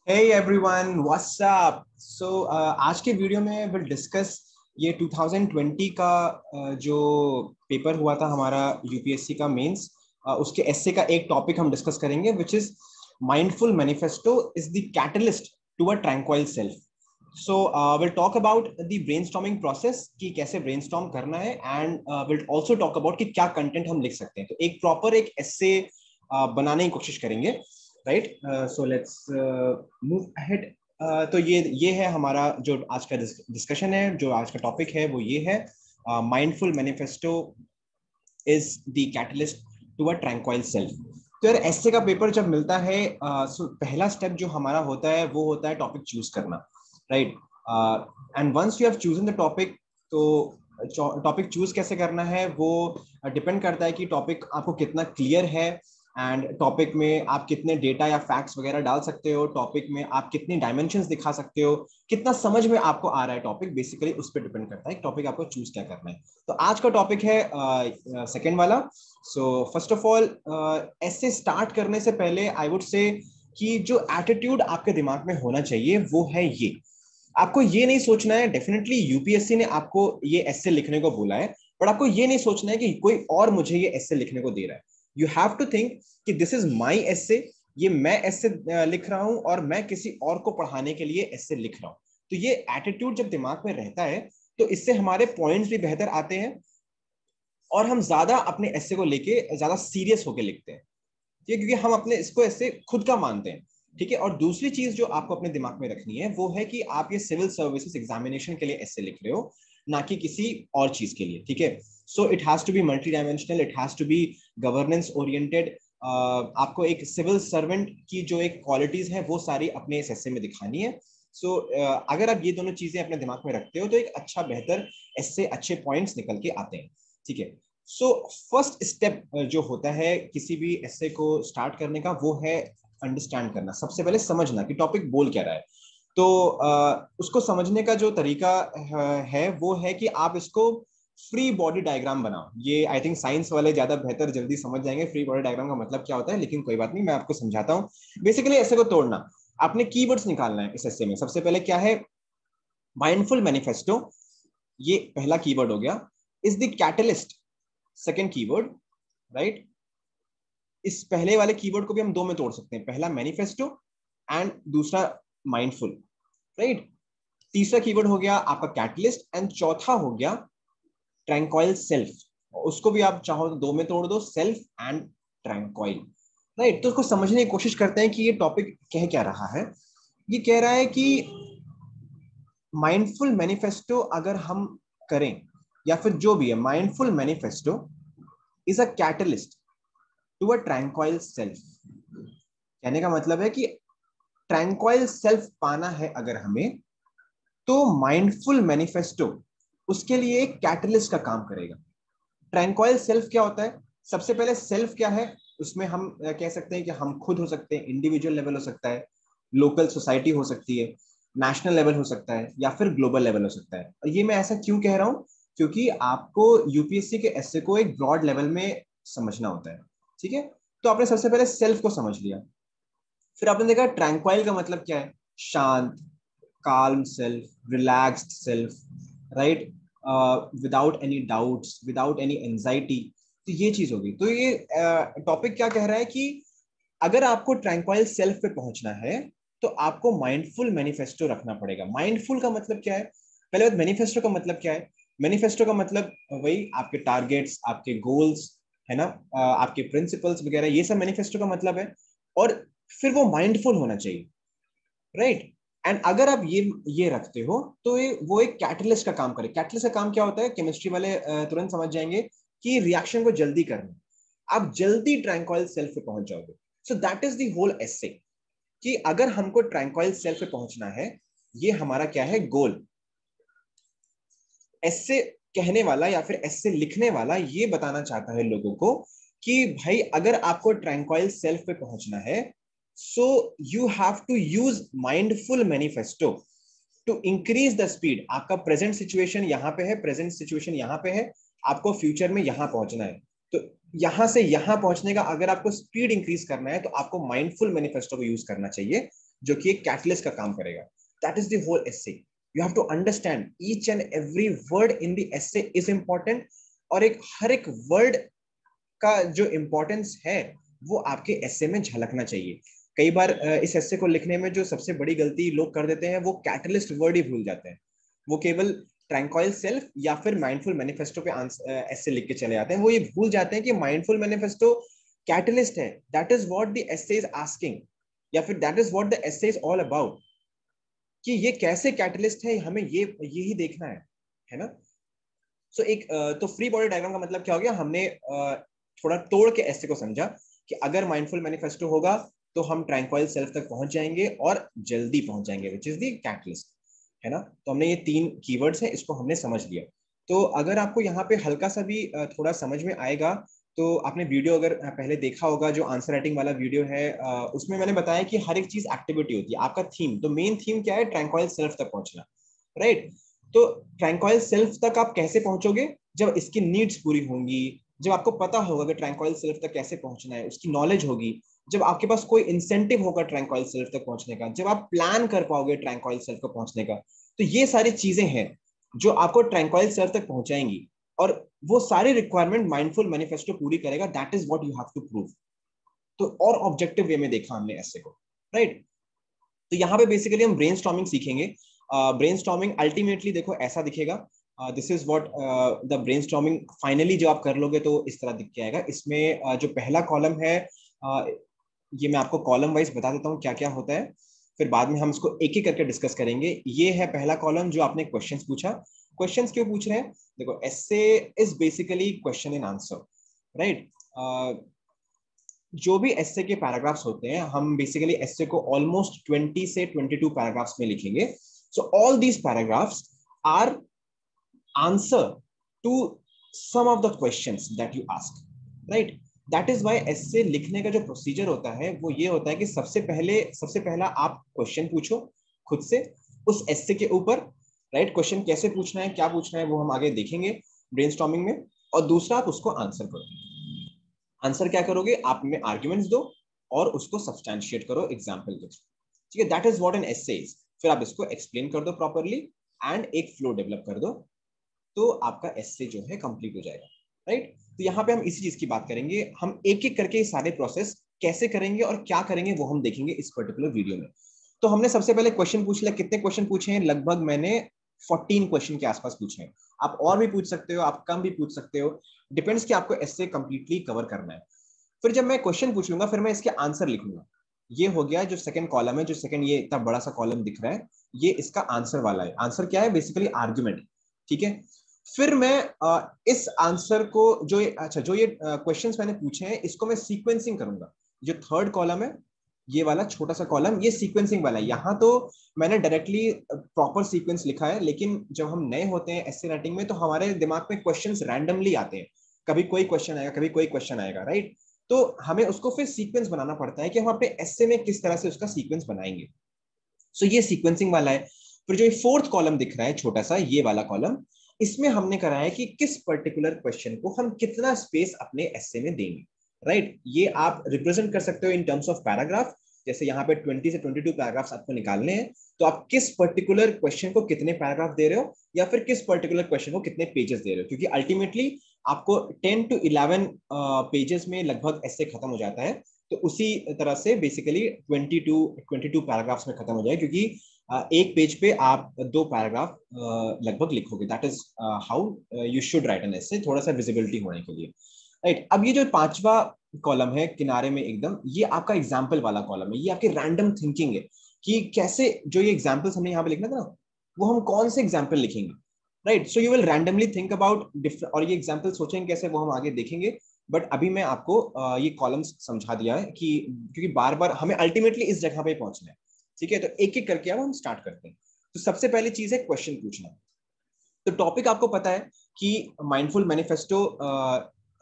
Hey everyone, what's up? आज के video में विल डिस्कस ये 2020 का जो पेपर हुआ था हमारा यूपीएससी का मेंस, उसके एस्से का एक टॉपिक हम डिस्कस करेंगे which is mindful manifesto is the catalyst to a tranquil self. Will talk about the brainstorming process कि कैसे ब्रेनस्टॉर्म करना है and will also talk about कि क्या कंटेंट हम लिख सकते हैं. तो एक प्रॉपर एक एस्से बनाने की कोशिश करेंगे. Right, so let's move ahead. तो ये है हमारा जो आज का डिस्कशन है, जो आज का टॉपिक है वो ये है mindful manifesto is the catalyst to a tranquil self. तो यार एस्से का पेपर जब मिलता है पहला स्टेप जो हमारा होता है वो होता है टॉपिक चूज करना. Right, and once you have chosen the topic, तो टॉपिक चूज कैसे करना है वो डिपेंड करता है कि टॉपिक आपको कितना क्लियर है एंड टॉपिक में आप कितने डेटा या फैक्ट्स वगैरह डाल सकते हो, टॉपिक में आप कितनी डायमेंशंस दिखा सकते हो, कितना समझ में आपको आ रहा है टॉपिक, बेसिकली उस पर डिपेंड करता है टॉपिक आपको चूज क्या करना है. तो आज का टॉपिक है सेकेंड वाला. सो फर्स्ट ऑफ ऑल, ऐसे स्टार्ट करने से पहले आई वुड से कि जो एटीट्यूड आपके दिमाग में होना चाहिए वो है ये. आपको ये नहीं सोचना है, डेफिनेटली यूपीएससी ने आपको ये एस्से लिखने को बोला है, बट आपको ये नहीं सोचना है कि कोई और मुझे ये एस्से लिखने को दे रहा है. यू हैव टू थिंक कि दिस इज माई एस्से, ये मैं एस्से लिख रहा हूं और मैं किसी और को पढ़ाने के लिए एस्से लिख रहा हूं. तो ये एटीट्यूड जब दिमाग में रहता है तो इससे हमारे पॉइंट्स भी बेहतर आते हैं और हम ज्यादा अपने एस्से को लेके ज्यादा सीरियस होकर लिखते हैं. ठीक है, क्योंकि हम अपने इसको ऐसे खुद का मानते हैं. ठीक है, और दूसरी चीज जो आपको अपने दिमाग में रखनी है वो है कि आप ये सिविल सर्विसेज एग्जामिनेशन के लिए ऐसे लिख रहे हो, ना कि किसी और चीज के लिए. ठीक है, so it has to be multi dimensional, it has to be governance oriented. आपको एक सिविल सर्वेंट की जो एक क्वालिटीज है वो सारी अपने इस एस्से में दिखानी है. अगर आप ये दोनों चीजें अपने दिमाग में रखते हो तो एक अच्छा बेहतर एस्से, अच्छे पॉइंट्स निकल के आते हैं. ठीक है, फर्स्ट स्टेप जो होता है किसी भी एस्से को स्टार्ट करने का वो है अंडरस्टैंड करना. सबसे पहले समझना कि टॉपिक बोल क्या रहा है. तो उसको समझने का जो तरीका है वो है कि आप इसको फ्री बॉडी डायग्राम बनाओ. ये आई थिंक साइंस वाले ज्यादा बेहतर जल्दी समझ जाएंगे फ्री बॉडी डायग्राम का मतलब क्या होता है, लेकिन कोई बात नहीं, मैं आपको समझाता हूँ. बेसिकली ऐसे को तोड़ना, आपने कीवर्ड्स निकालना है इस एस्से में. सबसे पहले क्या है, माइंडफुल मैनिफेस्टो, ये पहला कीवर्ड हो गया. Is the catalyst, second keyword. Right, इस पहले वाले कीवर्ड को भी हम दो में तोड़ सकते हैं, पहला मैनिफेस्टो एंड दूसरा माइंडफुल. राइट, तीसरा कीवर्ड हो गया आपका कैटलिस्ट एंड चौथा हो गया ट्रैंक्वाइल सेल्फ. उसको भी आप चाहो तो दो में तोड़ दो, सेल्फ एंड ट्रैंक्वाइल. राइट, तो उसको समझने की कोशिश करते हैं कि ये टॉपिक कह क्या रहा है. ये कह रहा है कि माइंडफुल मैनिफेस्टो अगर हम करें या फिर जो भी है, mindful manifesto is a catalyst to a tranquil self. कहने का मतलब है कि ट्रैंक्वाइल सेल्फ पाना है अगर हमें, तो माइंडफुल मैनिफेस्टो उसके लिए एक कैटलिस्ट का काम करेगा. ट्रैंक्वाइल सेल्फ क्या होता है? सबसे पहले सेल्फ क्या है, उसमें हम कह सकते हैं कि हम खुद हो सकते हैं, इंडिविजुअल लेवल हो सकता है, लोकल सोसाइटी हो सकती है, नेशनल लेवल हो सकता है या फिर ग्लोबल लेवल हो सकता है. और ये मैं ऐसा क्यों कह रहा हूं, क्योंकि आपको यूपीएससी के एस्से को एक ब्रॉड लेवल में समझना होता है. ठीक है, तो आपने सबसे पहले सेल्फ को समझ लिया, फिर आपने देखा ट्रैंक्वाइल का मतलब क्या है, शांत, calm self, relaxed self, right? Without any doubts, without any anxiety. तो ये चीज होगी. तो ये टॉपिक क्या कह रहा है कि अगर आपको ट्रैंक्वाइल सेल्फ पे पहुंचना है तो आपको माइंडफुल मैनिफेस्टो रखना पड़ेगा. माइंडफुल का मतलब क्या है, पहले बात मैनिफेस्टो का मतलब क्या है. मैनिफेस्टो का मतलब वही आपके टारगेट्स, आपके गोल्स है ना, आपके प्रिंसिपल्स वगैरह, ये सब मैनिफेस्टो का मतलब है. और फिर वो माइंडफुल होना चाहिए. राइट, एंड अगर आप ये रखते हो तो वो एक कैटलिस्ट का काम करे. कैटलिस्ट का काम क्या होता है, केमिस्ट्री वाले तुरंत समझ जाएंगे कि रिएक्शन को जल्दी करना, आप जल्दी ट्रैंक्वाइल सेल्फ पे पहुंच जाओगे. So that is the whole essay कि अगर हमको ट्रैंक्वाइल सेल्फ पे पहुंचना है, ये हमारा क्या है, गोल. एस्से कहने वाला या फिर एस्से लिखने वाला ये बताना चाहता है लोगों को कि भाई अगर आपको ट्रैंक्वाइल सेल्फ पे पहुंचना है, so you have to use mindful manifesto to increase the speed. आपका प्रेजेंट सिचुएशन यहाँ पे है, प्रेजेंट सिचुएशन यहाँ पे है, आपको फ्यूचर में यहाँ पहुंचना है. तो यहां से यहां पहुंचने का अगर आपको स्पीड इंक्रीज करना है तो आपको माइंडफुल मैनिफेस्टो को यूज करना चाहिए, जो कि एक कैटलिस्ट का काम करेगा. That is the whole essay. You have to understand each and every word in the essay is important, और हर एक वर्ड का जो इंपॉर्टेंस है वो आपके एसे में झलकना चाहिए. कई बार इस एसे को लिखने में जो सबसे बड़ी गलती लोग कर देते हैं, वो कैटलिस्ट वर्ड ही भूल जाते हैं. वो केवल ट्रैंक्वाइल सेल्फ या फिर माइंडफुल मैनिफेस्टो पे एसे लिख के चले जाते हैं. वो ये भूल जाते हैं कि माइंडफुल मैनिफेस्टो कैटलिस्ट है. That is what the essay is asking, या फिर that is what the essay is all about, कि ये कैसे कैटलिस्ट है, हमें ये ही देखना है ना. सो तो फ्री बॉडी डायग्राम का मतलब क्या हो गया, हमने थोड़ा तोड़ के एसे को समझा कि अगर माइंडफुल मैनिफेस्टो होगा तो हम ट्रैंक्वाइल सेल्फ तक पहुंच जाएंगे और जल्दी पहुंच जाएंगे, विच इज द कैटलिस्ट, है ना. तो हमने ये 3 कीवर्ड्स हैं, इसको हमने समझ लिया. तो अगर आपको यहाँ पे हल्का सा भी थोड़ा समझ में आएगा, तो आपने वीडियो अगर पहले देखा होगा, जो आंसर राइटिंग वाला वीडियो है, उसमें मैंने बताया कि हर एक चीज एक्टिविटी होती है. आपका थीम, तो मेन थीम क्या है, ट्रैंक्वाइल सेल्फ तक पहुंचना, राइट. तो ट्रैंक्वाइल सेल्फ तक आप कैसे पहुंचोगे, जब इसकी नीड्स पूरी होंगी, जब आपको पता होगा कि ट्रैंक्वाइल सेल्फ तक कैसे पहुंचना है, उसकी नॉलेज होगी, जब आपके पास कोई इंसेंटिव होगा ट्रैंक्वाइल सेल्फ तक पहुंचने का, जब आप प्लान कर पाओगे ट्रैंक्वाइल सेल्फ तक पहुंचने का. तो ये सारी चीजें हैं जो आपको ट्रैंक्वाइल सेल्फ तक पहुंचाएंगी, और वो सारी रिक्वायरमेंट माइंडफुल मैनिफेस्टो पूरी करेगा. That is what you have to prove. तो और ऑब्जेक्टिव वे में देखा हमने ऐसे को, राइट. तो यहाँ पे बेसिकली हम ब्रेनस्टॉर्मिंग सीखेंगे. ब्रेनस्टॉर्मिंग अल्टीमेटली देखो ऐसा दिखेगा. This is what the brainstorming finally जो आप कर लोगे तो इस तरह दिख के आएगा. इसमें जो पहला कॉलम है, ये मैं आपको कॉलम वाइज बता देता हूँ क्या क्या होता है, फिर बाद में हम इसको एक एक करके डिस्कस करेंगे. ये है पहला कॉलम जो आपने क्वेश्चंस पूछा. क्वेश्चंस क्यों पूछ रहे हैं, देखो essay is basically question and answer, right. जो भी एसे के पैराग्राफ्स होते हैं, हम बेसिकली एसे को ऑलमोस्ट 20 से 22 पैराग्राफ्स में लिखेंगे. So all these paragraphs are answer to some of the questions that you ask, right. That is why essay लिखने का जो प्रोसीजर होता है वो ये होता है कि सबसे पहला आप क्वेश्चन पूछो खुद से उस एसे के ऊपर, राइट. क्वेश्चन कैसे पूछना है, क्या पूछना है, वो हम आगे देखेंगे ब्रेनस्टॉर्मिंग में. और दूसरा आप उसको आंसर करो. आंसर क्या करोगे, आप में आर्ग्यूमेंट्स दो और उसको सब्सटैंशिएट करो एग्जांपल के थ्रू, ठीक है. That is what an essay is. फिर आप इसको एक्सप्लेन कर दो प्रॉपर्ली एंड एक फ्लो डेवलप कर दो, तो आपका एसे जो है कंप्लीट हो जाएगा, राइट. तो यहाँ पे हम इसी चीज की बात करेंगे. हम एक एक करके सारे प्रोसेस कैसे करेंगे और क्या करेंगे वो हम देखेंगे इस पर्टिकुलर वीडियो में. तो हमने सबसे पहले क्वेश्चन पूछ लिया. कितने क्वेश्चन पूछे हैं, लगभग मैंने 14 क्वेश्चन के आसपास पूछे हैं. आप और भी पूछ सकते हो, आप कम भी पूछ सकते हो, डिपेंड्स कि आपको एसे कंप्लीटली कवर करना है. फिर जब मैं क्वेश्चन पूछूंगा फिर मैं इसके आंसर लिखूंगा. ये हो गया जो सेकंड कॉलम है, जो सेकंड ये इतना बड़ा सा कॉलम दिख रहा है, ये इसका आंसर वाला है. आंसर क्या है, बेसिकली आर्ग्यूमेंट, ठीक है. फिर मैं इस आंसर को जो ये क्वेश्चंस मैंने पूछे हैं इसको मैं सीक्वेंसिंग करूंगा. जो थर्ड कॉलम है, ये वाला छोटा सा कॉलम, ये सीक्वेंसिंग वाला है. यहाँ तो मैंने डायरेक्टली प्रॉपर सीक्वेंस लिखा है, लेकिन जब हम नए होते हैं एसे राइटिंग में तो हमारे दिमाग में क्वेश्चंस रैंडमली आते हैं. कभी कोई क्वेश्चन आएगा, कभी कोई क्वेश्चन आएगा, राइट. तो हमें उसको फिर सीक्वेंस बनाना पड़ता है कि हम अपने एसे में किस तरह से उसका सीक्वेंस बनाएंगे. सो ये सीक्वेंसिंग वाला है. फिर जो ये फोर्थ कॉलम दिख रहा है छोटा सा, ये वाला कॉलम, इसमें हमने करा है कि किस पर्टिकुलर क्वेश्चन को हम कितना स्पेस अपने एसे में देंगे, राइट. ये आप रिप्रेजेंट कर सकते हो इन टर्म्स ऑफ पैराग्राफ. जैसे यहाँ पे 20 से 22 पैराग्राफ्स आपको निकालने हैं, तो आप किस पर्टिकुलर क्वेश्चन को कितने पैराग्राफ दे रहे हो, या फिर किस पर्टिकुलर क्वेश्चन को कितने पेजेस दे रहे हो, क्योंकि अल्टीमेटली आपको 10 to 11 पेजेस में लगभग ऐसे खत्म हो जाता है. तो उसी तरह से बेसिकली 22 पैराग्राफ्स में खत्म हो जाए, क्योंकि एक पेज पे आप 2 पैराग्राफ लगभग लिखोगे. That is how you should write an essay, थोड़ा सा विजिबिलिटी होने के लिए, राइट. अब ये जो 5वां कॉलम है किनारे में एकदम, ये आपका एग्जाम्पल वाला कॉलम है. ये आपकी रैंडम थिंकिंग है कि कैसे जो ये एग्जाम्पल्स हमने यहाँ पे लिखना था ना, वो हम कौन से एग्जाम्पल लिखेंगे, right. So you will randomly think about different, और ये एग्जाम्पल सोचेंगे कैसे वो हम आगे देखेंगे. बट अभी मैं आपको ये कॉलम्स समझा दिया है कि क्योंकि बार बार हमें अल्टीमेटली इस जगह पे पहुंचना है, ठीक है. तो एक एक करके अब हम स्टार्ट करते हैं. तो सबसे पहली चीज है क्वेश्चन पूछना. तो टॉपिक आपको पता है कि माइंडफुल मैनिफेस्टो,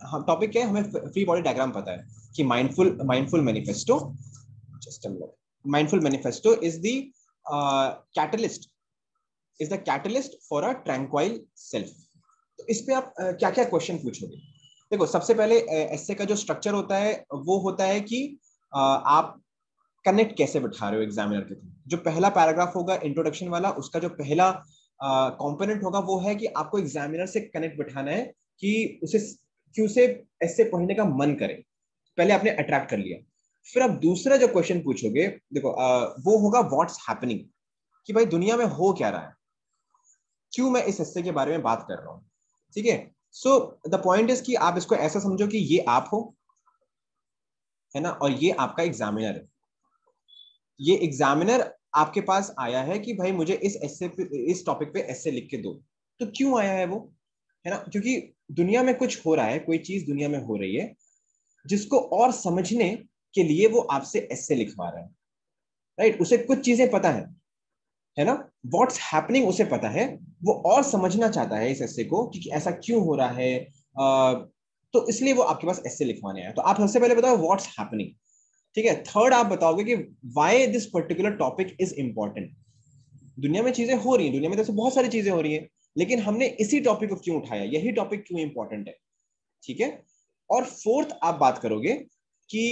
हम टॉपिक क्या है, हमें फ्री बॉडी डायग्राम पता है कि mindful manifesto, just a minute, mindful manifesto is the catalyst for a tranquil self. तो इस पे आप क्या क्या क्वेश्चन पूछोगे. देखो सबसे पहले एसे का जो स्ट्रक्चर होता है वो होता है कि आप कनेक्ट कैसे बैठा रहे हो एग्जामिनर के थ्रू। जो पहला पैराग्राफ होगा इंट्रोडक्शन वाला, उसका जो पहला कंपोनेंट होगा वो है कि आपको एग्जामिनर से कनेक्ट बैठाना है कि उसे ऐसे पढ़ने का मन करे। पहले आपने अट्रैक्ट कर लिया। फिर आप दूसरा जो क्वेश्चन पूछोगे, देखो वो होगा व्हाट्स हैपनिंग, कि भाई दुनिया में हो क्या रहा है, क्यों मैं इस हिस्से के बारे में बात कर रहा हूँ। ठीक है, सो द पॉइंट इज कि आप इसको ऐसा समझो कि ये आप हो, है ना, और ये आपका एग्जामिनर है। ये एग्जामिनर आपके पास आया है कि भाई मुझे इस टॉपिक पे एस्से लिख के दो। तो क्यों आया है वो, है ना, क्योंकि दुनिया में कुछ हो रहा है, कोई चीज दुनिया में हो रही है जिसको और समझने के लिए वो आपसे एस्से लिखवा रहा है। राइट, उसे कुछ चीजें पता है ना, व्हाट्स हैपनिंग उसे पता है, वो और समझना चाहता है इस एस्से को कि ऐसा क्यों हो रहा है। तो इसलिए वो आपके पास एस्से लिखवाने आया। तो आप सबसे पहले बताओ व्हाट्स हैपनिंग। ठीक है, थर्ड आप बताओगे कि why this particular topic is important. दुनिया में चीजें हो रही हैं, दुनिया में तो बहुत सारी चीजें हो रही हैं, लेकिन हमने इसी टॉपिक को क्यों उठाया, यही टॉपिक क्यों इंपॉर्टेंट है। ठीक है, और फोर्थ आप बात करोगे कि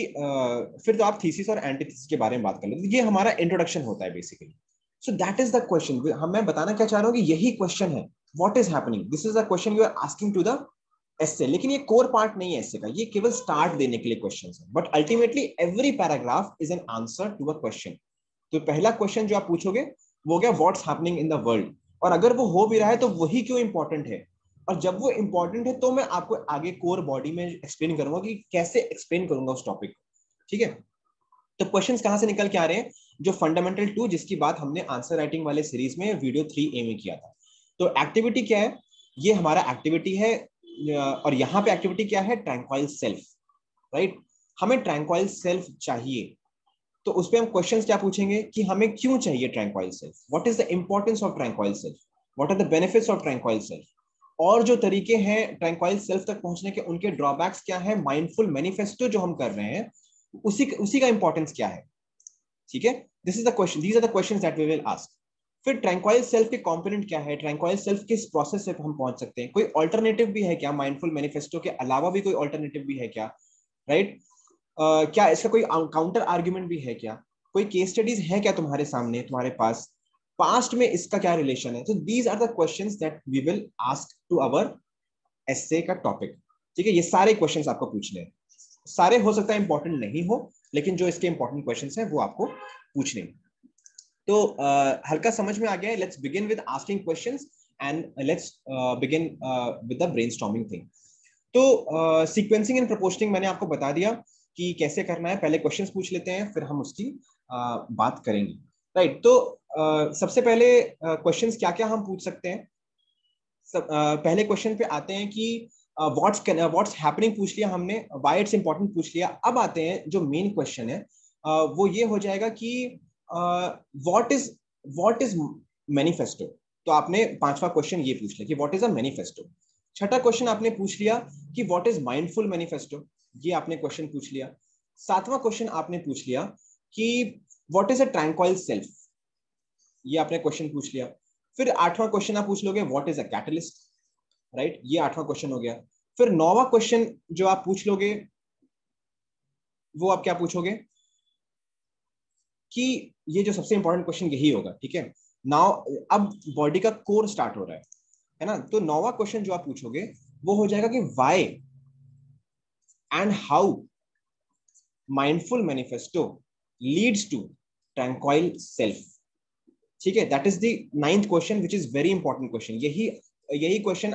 फिर तो आप थीसिस और एंटीथीसिस के बारे में बात कर लेते, ये हमारा इंट्रोडक्शन होता है basically. So that is the question. हम मैं बताना क्या चाह रहा हूँ कि यही क्वेश्चन है, what is happening, this is the question you are asking to the essay. लेकिन ये कोर पार्ट नहीं है एस्से का, ये केवल स्टार्ट देने के लिए क्वेश्चन है, but ultimately every paragraph is an answer to a question. तो पहला क्वेश्चन जो आप पूछोगे वो क्या, what's happening in the world, और अगर वो हो भी रहा है तो वही क्यों इंपॉर्टेंट है। और जब वो इंपॉर्टेंट है तो मैं आपको आगे कोर बॉडी में एक्सप्लेन करूंगा कि कैसे एक्सप्लेन करूंगा उस टॉपिक को। ठीक है, तो क्वेश्चंस कहां से निकल के आ रहे हैं, जो फंडामेंटल 2 जिसकी बात हमने आंसर राइटिंग वाले सीरीज में वीडियो 3A में किया था। तो एक्टिविटी क्या है, ये हमारा एक्टिविटी है, और यहाँ पे एक्टिविटी क्या है, ट्रैंक्वाइल सेल्फ। राइट, हमें ट्रैंक्वाइल सेल्फ चाहिए, तो उस पर हम क्वेश्चंस क्या पूछेंगे कि हमें क्यों चाहिए tranquil self, what is the importance of tranquil self, what are the benefits of tranquil self, और जो तरीके हैं ट्रैंक्वाइल सेल्फ तक पहुंचने के, उनके ड्रॉबैक्स क्या है, माइंडफुल मैनिफेस्टो जो हम कर रहे हैं उसी का इंपॉर्टेंस क्या है। ठीक है, this is the question, these are the questions that we will ask. फिर ट्रैंक्वाइल सेल्फ के कंपोनेंट क्या है, ट्रैंक्वाइल सेल्फ किस प्रोसेस से हम पहुंच सकते हैं, कोई ऑल्टरनेटिव भी है क्या, माइंडफुल मैनिफेस्टो के अलावा भी कोई ऑल्टरनेटिव भी है क्या। राइट, क्या इसका कोई काउंटर आर्ग्यूमेंट भी है क्या, कोई केस स्टडीज है क्या तुम्हारे सामने, तुम्हारे पास पास्ट में इसका क्या रिलेशन है। तो these are the questions that we will ask to our essay का टॉपिक। ठीक है, ये सारे क्वेश्चंस आपको पूछने हैं, सारे हो सकता है इंपॉर्टेंट नहीं हो, लेकिन जो इसके इंपॉर्टेंट क्वेश्चंस हैं वो आपको पूछने हैं। तो हल्का समझ में आ गया है, let's begin with asking questions and let's begin with the brainstorming thing. तो सीक्वेंसिंग एंड प्रपोर्शनिंग मैंने आपको बता दिया कि कैसे करना है, पहले क्वेश्चंस पूछ लेते हैं फिर हम उसकी बात करेंगे। राइट, तो सबसे पहले क्वेश्चंस क्या क्या हम पूछ सकते हैं। पहले क्वेश्चन पे आते हैं कि व्हाट्स हैपनिंग पूछ लिया हमने, व्हाई इट्स इंपॉर्टेंट पूछ लिया। अब आते हैं जो मेन क्वेश्चन है, वो ये हो जाएगा कि व्हाट इज मैनिफेस्टो। तो आपने पांचवा क्वेश्चन ये पूछ लिया कि व्हाट इज अ मैनिफेस्टो। छठा क्वेश्चन आपने पूछ लिया कि व्हाट इज माइंडफुल मैनिफेस्टो, ये आपने क्वेश्चन पूछ लिया। सातवां क्वेश्चन आपने पूछ लिया कि what is a tranquil self, ये आपने क्वेश्चन पूछ लिया। फिर आठवां क्वेश्चन आप पूछ लोगे what is a catalyst. Right, ये आठवां क्वेश्चन हो गया। फिर नौवां क्वेश्चन जो आप पूछ लोगे वो आप क्या पूछोगे कि ये जो सबसे इंपॉर्टेंट क्वेश्चन यही होगा। ठीक है, नाउ अब बॉडी का कोर स्टार्ट हो रहा है ना। तो नौवां क्वेश्चन जो आप पूछोगे वो हो जाएगा कि why and how mindful manifesto leads to tranquil self. ठीक है, that is the ninth question which is very important question, यही क्वेश्चन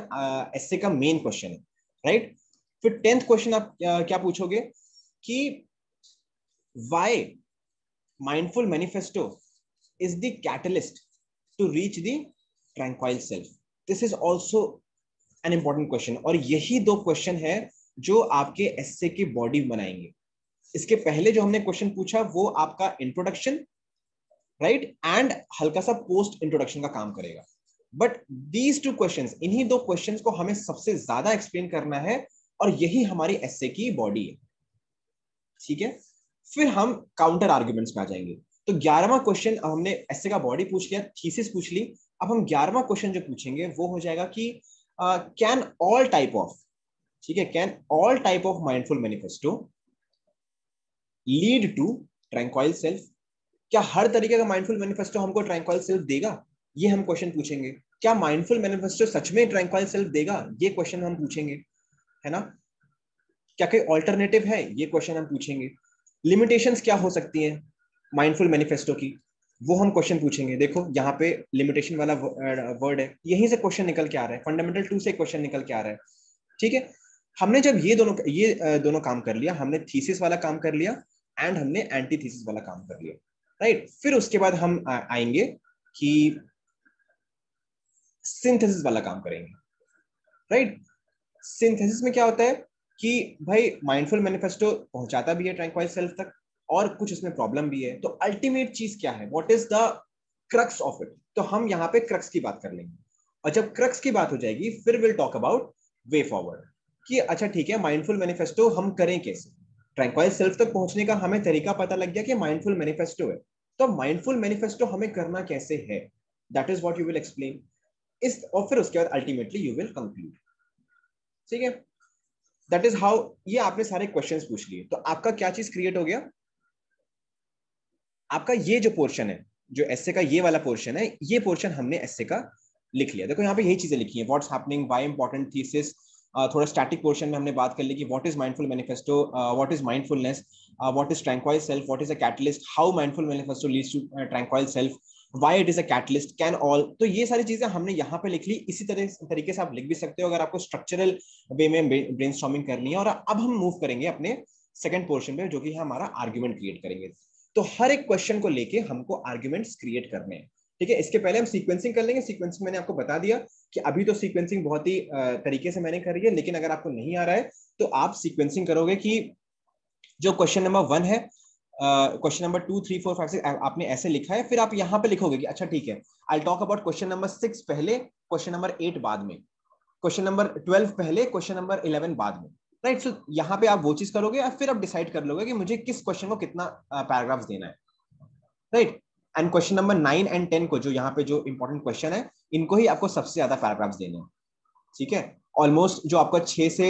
एस्से का मेन क्वेश्चन है। राइट, फिर 10th क्वेश्चन आप क्या पूछोगे कि why mindful manifesto is the catalyst to reach the tranquil self. This is also an important question, और यही दो क्वेश्चन है जो आपके एस्से की बॉडी बनाएंगे। इसके पहले जो हमने क्वेश्चन पूछा वो आपका इंट्रोडक्शन, राइट, एंड हल्का सा पोस्ट इंट्रोडक्शन का काम करेगा। बट दीज टू क्वेश्चंस, इन्हीं दो क्वेश्चंस को हमें सबसे ज्यादा एक्सप्लेन करना है, और यही हमारी एस्से की बॉडी है। ठीक है, फिर हम काउंटर आर्ग्यूमेंट्स में आ जाएंगे। तो 11वां क्वेश्चन, हमने एस्से का बॉडी पूछ लिया, थीसिस पूछ ली। अब हम 11वां क्वेश्चन जो पूछेंगे वो हो जाएगा कि कैन ऑल टाइप ऑफ, ठीक है, can all type of mindful manifesto lead to tranquil self, क्या हर तरीके का माइंडफुल मैनिफेस्टो हमको ट्रैंक्वाइल सेल्फ देगा, ये हम क्वेश्चन पूछेंगे। क्या माइंडफुल मैनिफेस्टो सच में ट्रैंक्वाइल सेल्फ देगा, ये क्वेश्चन हम पूछेंगे, है ना। क्या कोई ऑल्टरनेटिव है, ये क्वेश्चन हम पूछेंगे। लिमिटेशंस क्या हो सकती हैं माइंडफुल मैनिफेस्टो की, वो हम क्वेश्चन पूछेंगे। देखो यहाँ पे लिमिटेशन वाला वर्ड है, यहीं से क्वेश्चन निकल के आ रहा है, फंडामेंटल 2 से क्वेश्चन निकल के आ रहा है। ठीक है, हमने जब ये दोनों काम कर लिया, हमने थीसिस वाला काम कर लिया एंड हमने एंटी थीसिस वाला काम कर लिया, राइट। फिर उसके बाद हम आएंगे कि सिंथेसिस वाला काम करेंगे, राइट। सिंथेसिस में क्या होता है कि भाई माइंडफुल मैनिफेस्टो पहुंचाता भी है ट्रैंक्वाइल सेल्फ तक, और कुछ उसमें प्रॉब्लम भी है। तो अल्टीमेट चीज क्या है, what is the crux of it, तो हम यहाँ पे क्रक्स की बात कर लेंगे। और जब क्रक्स की बात हो जाएगी फिर will talk about way forward, कि अच्छा ठीक है माइंडफुल मैनिफेस्टो हम करें कैसे। ट्रैंक्वाइल सेल्फ तक पहुंचने का हमें तरीका पता लग गया कि माइंडफुल मैनिफेस्टो है, तो माइंडफुल मैनिफेस्टो हमें करना कैसे है, that is what you will explain इस, और फिर उसके बाद अल्टीमेटली यू विल कंक्लूड। ठीक है, दैट इज हाउ। ये आपने सारे क्वेश्चंस पूछ लिए, तो आपका क्या चीज क्रिएट हो गया, आपका ये जो पोर्शन है, जो एस्से का ये वाला पोर्शन है, ये पोर्शन हमने एस्से का लिख लिया। देखो यहाँ पे यही चीजें लिखी हैं, what's happening, why important thesis. थोड़ा स्टैटिक पोर्शन में हमने बात कर ली कि what is mindful manifesto, what is mindfulness, what is tranquil self, what is a catalyst, how mindful manifesto leads to tranquil self, why it is a catalyst, can all. तो ये सारी चीजें हमने यहाँ पे लिख ली। इसी तरीके से आप लिख भी सकते हो अगर आपको स्ट्रक्चरल वे में ब्रेनस्टॉर्मिंग करनी है। और अब हम मूव करेंगे अपने सेकंड पोर्शन में, जो कि है हमारा आर्ग्यूमेंट क्रिएट करेंगे। तो हर एक क्वेश्चन को लेके हमको आर्ग्यूमेंट्स क्रिएट करने हैं। ठीक है, इसके पहले हम सीक्वेंसिंग कर लेंगे। सीक्वेंसिंग मैंने आपको बता दिया कि अभी तो सीक्वेंसिंग बहुत ही तरीके से मैंने करी है, लेकिन अगर आपको नहीं आ रहा है तो आप सीक्वेंसिंग करोगे कि जो क्वेश्चन नंबर 1 है, क्वेश्चन नंबर 2, 3, 4, 5, 6 आपने ऐसे लिखा है, फिर आप यहाँ पे लिखोगे कि अच्छा ठीक है, I talk about question number 6 पहले, क्वेश्चन नंबर 8 बाद में, क्वेश्चन नंबर 12 पहले, क्वेश्चन नंबर 11 बाद में, राइट। सो यहाँ पे आप वो चीज करोगे और फिर आप डिसाइड कर लोगे कि मुझे किस क्वेश्चन को कितना पैराग्राफ्स देना है, right. And question number 9 and 10 को, जो यहाँ पे जो इंपॉर्टेंट क्वेश्चन है, इनको ही आपको सबसे ज्यादा पैराग्राफ्स देने हैं। ठीक है, ऑलमोस्ट जो आपका 6 से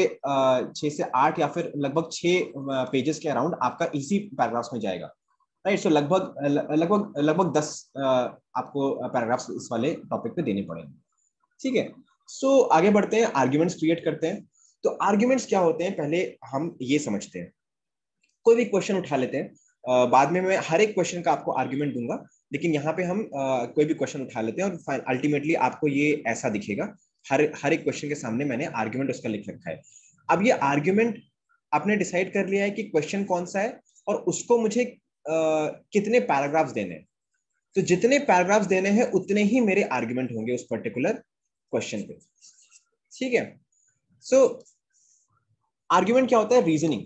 8 या फिर लगभग 6 पेजेस के अराउंड आपका इसी पैराग्राफ्स में जाएगा, राइट। सो लगभग 10 आपको पैराग्राफ्स इस वाले टॉपिक पे देने पड़ेंगे। ठीक है, सो आगे बढ़ते हैं, आर्ग्यूमेंट्स क्रिएट करते हैं। तो आर्ग्यूमेंट्स क्या होते हैं पहले हम ये समझते हैं। कोई भी क्वेश्चन उठा लेते हैं, बाद में मैं हर एक क्वेश्चन का आपको आर्ग्यूमेंट दूंगा, लेकिन यहाँ पे हम कोई भी क्वेश्चन उठा लेते हैं और अल्टीमेटली आपको ये ऐसा दिखेगा। हर एक क्वेश्चन के सामने मैंने आर्ग्यूमेंट उसका लिख रखा है। अब ये आर्ग्यूमेंट आपने डिसाइड कर लिया है कि क्वेश्चन कौन सा है और उसको मुझे कितने पैराग्राफ्स देने हैं। तो जितने पैराग्राफ्स देने हैं उतने ही मेरे आर्ग्यूमेंट होंगे उस पर्टिकुलर क्वेश्चन पे। ठीक है, सो आर्ग्यूमेंट क्या होता है, रीजनिंग,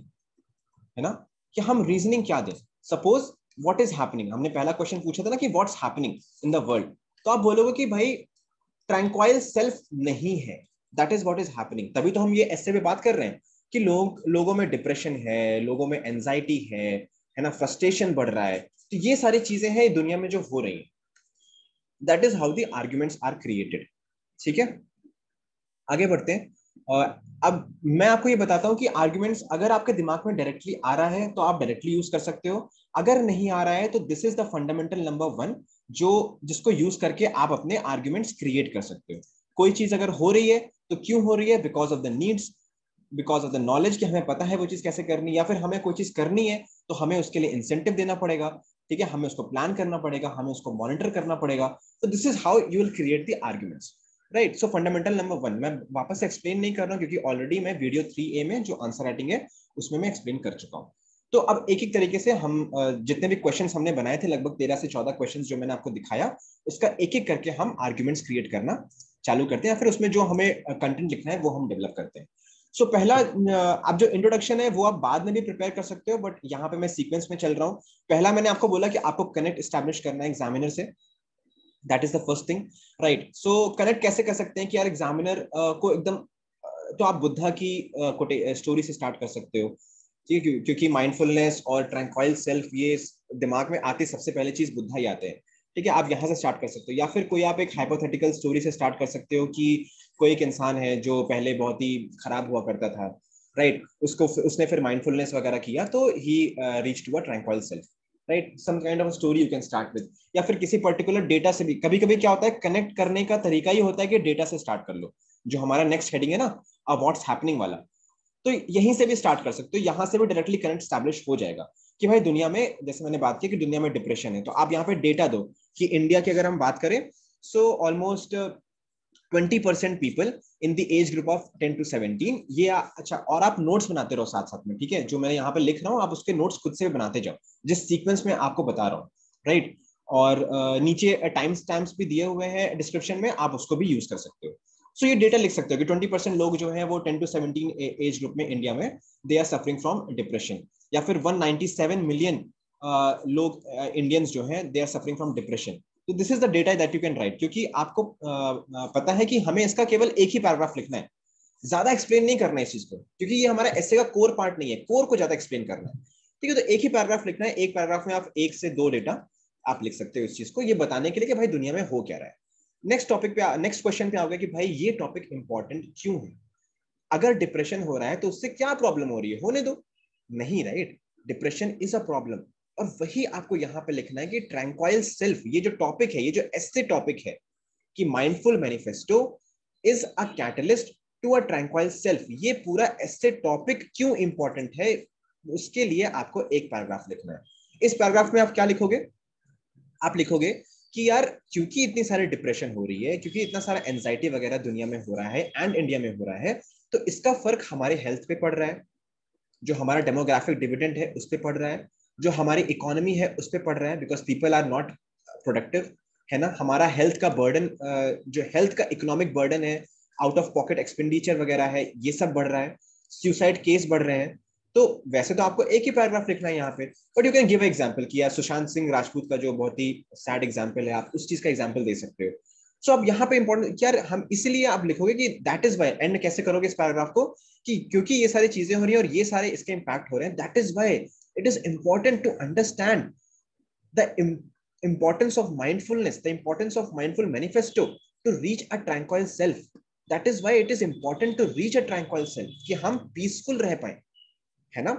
है ना, कि हम रीजनिंग क्या दें। सपोज व्हाट इज हैपनिंग, हमने पहला क्वेश्चन पूछा था ना कि what's happening in the world, तो आप बोलोगे कि भाई ट्रैंक्वाइल सेल्फ नहीं है, that is what is happening. तभी तो हम ये ऐसे में बात कर रहे हैं कि लोगों में डिप्रेशन है, लोगों में एंजाइटी है ना, फ्रस्ट्रेशन बढ़ रहा है। तो ये सारी चीजें हैं दुनिया में जो हो रही है, that is how the arguments are created. ठीक है, आगे बढ़ते हैं। अब मैं आपको ये बताता हूं कि आर्ग्यूमेंट्स अगर आपके दिमाग में डायरेक्टली आ रहा है तो आप डायरेक्टली यूज कर सकते हो, अगर नहीं आ रहा है तो this is the fundamental number 1 जो जिसको यूज करके आप अपने आर्ग्यूमेंट्स क्रिएट कर सकते हो। कोई चीज अगर हो रही है तो क्यों हो रही है, because of the needs, because of the knowledge, कि हमें पता है वो चीज कैसे करनी है, या फिर हमें कोई चीज करनी है तो हमें उसके लिए इंसेंटिव देना पड़ेगा। ठीक है, हमें उसको प्लान करना पड़ेगा, हमें उसको मॉनिटर करना पड़ेगा। तो this is how you will create the arguments, right. So fundamental number 1 मैं वापस से एक्सप्लेन नहीं कर रहा हूं क्योंकि ऑलरेडी मैं वीडियो 3A में जो आंसर राइटिंग है उसमें मैं एक्सप्लेन कर चुका हूं। तो अब एक एक तरीके से हम जितने भी क्वेश्चंस हमने बनाए थे, लगभग 13 से 14 क्वेश्चंस जो मैंने आपको दिखाया, उसका एक एक करके हम आर्ग्यूमेंट्स क्रिएट करना चालू करते हैं, फिर उसमें जो हमें कंटेंट लिखना है वो हम डेवलप करते हैं। सो पहला, अब जो इंट्रोडक्शन है वो आप बाद में भी प्रिपेयर कर सकते हो, बट यहाँ पे मैं सीक्वेंस में चल रहा हूँ। पहला मैंने आपको बोला कि आपको कनेक्ट एस्टैब्लिश करना है एग्जामिनर से, that is the first thing, right. So connect कैसे कर सकते हैं कि यार एग्जामिनर को एकदम, तो आप बुद्धा की स्टोरी से स्टार्ट कर सकते हो। ठीक है, क्योंकि माइंडफुलनेस और ट्रैंक्वाइल सेल्फ ये दिमाग में आती सबसे पहले चीज बुद्धा ही आते हैं। ठीक है, आप यहाँ से स्टार्ट कर सकते हो, या फिर कोई आप एक हाइपोथेटिकल स्टोरी से स्टार्ट कर सकते हो कि कोई एक इंसान है जो पहले बहुत ही खराब हुआ करता था, राइट। उसने फिर माइंडफुलनेस वगैरह किया तो ही reach to a tranquil self, right, some kind of story you can start with, या फिर किसी पर्टिकुलर डेटा से भी। कभी कभी क्या होता है, कनेक्ट करने का तरीका ही होता है कि डेटा से स्टार्ट कर लो, जो हमारा नेक्स्ट हेडिंग है ना, व्हाट्स हैपनिंग वाला, तो यहीं से भी स्टार्ट कर सकते हो, यहाँ से भी डायरेक्टली कनेक्ट स्टैब्लिश हो जाएगा कि भाई दुनिया में, जैसे मैंने बात की कि दुनिया में डिप्रेशन है, तो आप यहाँ पे डेटा दो कि इंडिया की अगर हम बात करें, so almost 20% people in the age group of 10 to 17, ये अच्छा, और आप नोट्स बनाते रहो साथ साथ में, ठीक है, जो मैं यहाँ पे लिख रहा हूँ आप उसके नोट्स खुद से बनाते जाओ, जिस सीक्वेंस में आपको बता रहा हूँ, राइट। और नीचे टाइम स्टैम्प्स भी दिए हुए हैं डिस्क्रिप्शन में, आप उसको भी यूज कर सकते हो। सो ये डेटा लिख सकते हो कि 20% लोग जो है वो 10 to 17 एज ग्रुप में इंडिया में they are suffering from depression, या फिर 197 मिलियन लोग इंडियंस जो हैं they are suffering from depression. तो this is the data that you can write, क्योंकि आपको पता है कि हमें इसका केवल एक ही पैराग्राफ लिखना है, ज्यादा एक्सप्लेन नहीं करना है इस चीज को, क्योंकि ये हमारा एसे का कोर पार्ट नहीं है, कोर को ज्यादा एक्सप्लेन करना है, ठीक है। तो एक ही पैराग्राफ लिखना है, एक पैराग्राफ में आप 1 से 2 डेटा आप लिख सकते हो इस चीज को, ये बताने के लिए कि भाई दुनिया में हो क्या रहा है। नेक्स्ट टॉपिक पे, नेक्स्ट क्वेश्चन पे आओगे कि भाई ये टॉपिक इंपॉर्टेंट क्यों है, अगर डिप्रेशन हो रहा है तो उससे क्या प्रॉब्लम हो रही है, होने दो, नहीं, right, depression is a problem. और वही आपको यहाँ पे लिखना है कि ट्रैंक्वाइल सेल्फ, ये जो टॉपिक है, ये जो एस्से टॉपिक है कि mindful manifesto is a catalyst to a tranquil self, ये पूरा एस्से टॉपिक क्यों इंपॉर्टेंट है, उसके लिए आपको एक पैराग्राफ लिखना है। इस पैराग्राफ में आप क्या लिखोगे, आप लिखोगे कि यार क्योंकि इतनी सारी डिप्रेशन हो रही है, क्योंकि इतना सारा एंजाइटी वगैरह दुनिया में हो रहा है एंड इंडिया में हो रहा है, तो इसका फर्क हमारे हेल्थ पे पड़ रहा है, जो हमारा डेमोग्राफिक डिविडेंड है उस पर पड़ रहा है, जो हमारी इकोनॉमी है उस पर पड़ रहा है, because people are not productive, है ना, हमारा हेल्थ का बर्डन, जो हेल्थ का इकोनॉमिक बर्डन है, आउट ऑफ पॉकेट एक्सपेंडिचर वगैरह है, ये सब बढ़ रहा है, सुसाइड केस बढ़ रहे हैं। तो वैसे तो आपको एक ही पैराग्राफ लिखना है यहाँ पे, but you can give example कि यार सुशांत सिंह राजपूत का जो बहुत ही सैड एग्जाम्पल है, आप उस चीज का एग्जाम्पल दे सकते हो। सो अब यहाँ पे इंपॉर्टेंट यार, हम इसीलिए आप लिखोगे कि दैट इज वाई, एंड कैसे करोगे इस पैराग्राफ को, कि क्योंकि ये सारी चीजें हो रही है और ये सारे इसके इम्पैक्ट हो रहे हैं, that is why it is important to understand the importance of mindfulness, the importance of mindful manifesto to reach a tranquil self. That is why it is important to reach a tranquil self, कि हम peaceful रह पाए, है ना।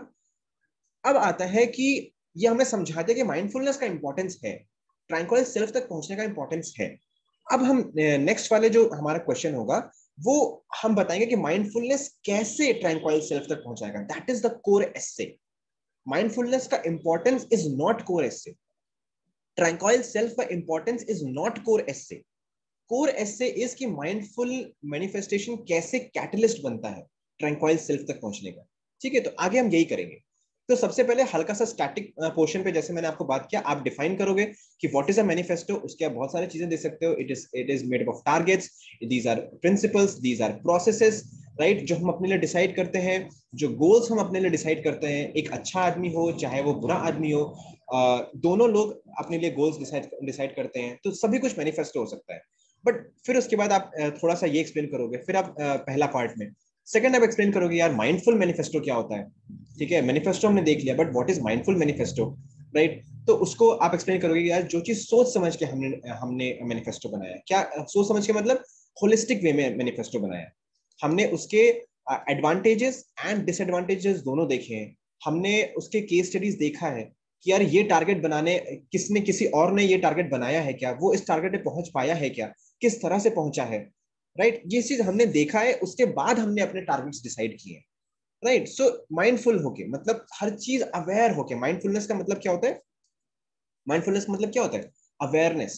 अब आता है कि ये हमें समझाते हैं कि माइंडफुलनेस का इंपॉर्टेंस है, ट्रैंक्वाइल सेल्फ तक पहुंचने का इंपॉर्टेंस है। अब हम नेक्स्ट वाले जो हमारा क्वेश्चन होगा वो हम बताएंगे कि माइंडफुलनेस कैसे ट्रैंक्वाइल सेल्फ तक पहुंचाएगा, that is the core essay. Mindfulness का importance is not core essay, tranquil self का importance is not core essay. Core essay is कि माइंडफुल मैनिफेस्टेशन कैसे कैटलिस्ट बनता है ट्रैंक्वाइल सेल्फ तक पहुंचने का, ठीक है। तो आगे हम यही करेंगे। तो सबसे पहले हल्का सा स्टैटिक पोर्शन पे, जैसे मैंने आपको बात किया, आप डिफाइन करोगे कि व्हाट इज अ मैनिफेस्टो, उसके आप बहुत सारी चीजें दे सकते हो, it is made up of targets, these are principles, these are processes, right, जो हम अपने लिए डिसाइड करते हैं, जो गोल्स हम अपने लिए डिसाइड करते हैं, एक अच्छा आदमी हो चाहे वो बुरा आदमी हो, दोनों लोग अपने लिए गोल्स डिसाइड करते हैं, तो सभी कुछ मैनिफेस्टो हो सकता है। बट फिर उसके बाद आप थोड़ा सा ये एक्सप्लेन करोगे, फिर आप पहला पार्ट में, सेकंड आप एक्सप्लेन करोगे यार माइंडफुल मैनिफेस्टो क्या होता है, ठीक है, मैनिफेस्टो हमने देख लिया, but what is mindful manifesto, right. तो उसको आप एक्सप्लेन करोगे यार जो चीज सोच समझ के हमने हमने मैनिफेस्टो बनाया, क्या सोच समझ के मतलब होलिस्टिक वे में मैनिफेस्टो बनाया, हमने उसके एडवांटेजेस एंड डिसएडवांटेजेस दोनों देखे हैं, हमने उसके केस स्टडीज देखा है कि यार ये टारगेट बनाने, किसने, किसी और ने ये टारगेट बनाया है क्या, वो इस टारगेट पे पहुंच पाया है क्या, किस तरह से पहुंचा है, राइट, ये चीज हमने देखा है, उसके बाद हमने अपने टारगेट्स डिसाइड किए, राइट। सो माइंडफुल होके मतलब हर चीज अवेयर होके, माइंडफुलनेस का मतलब क्या होता है, माइंडफुलनेस का मतलब क्या होता है, अवेयरनेस,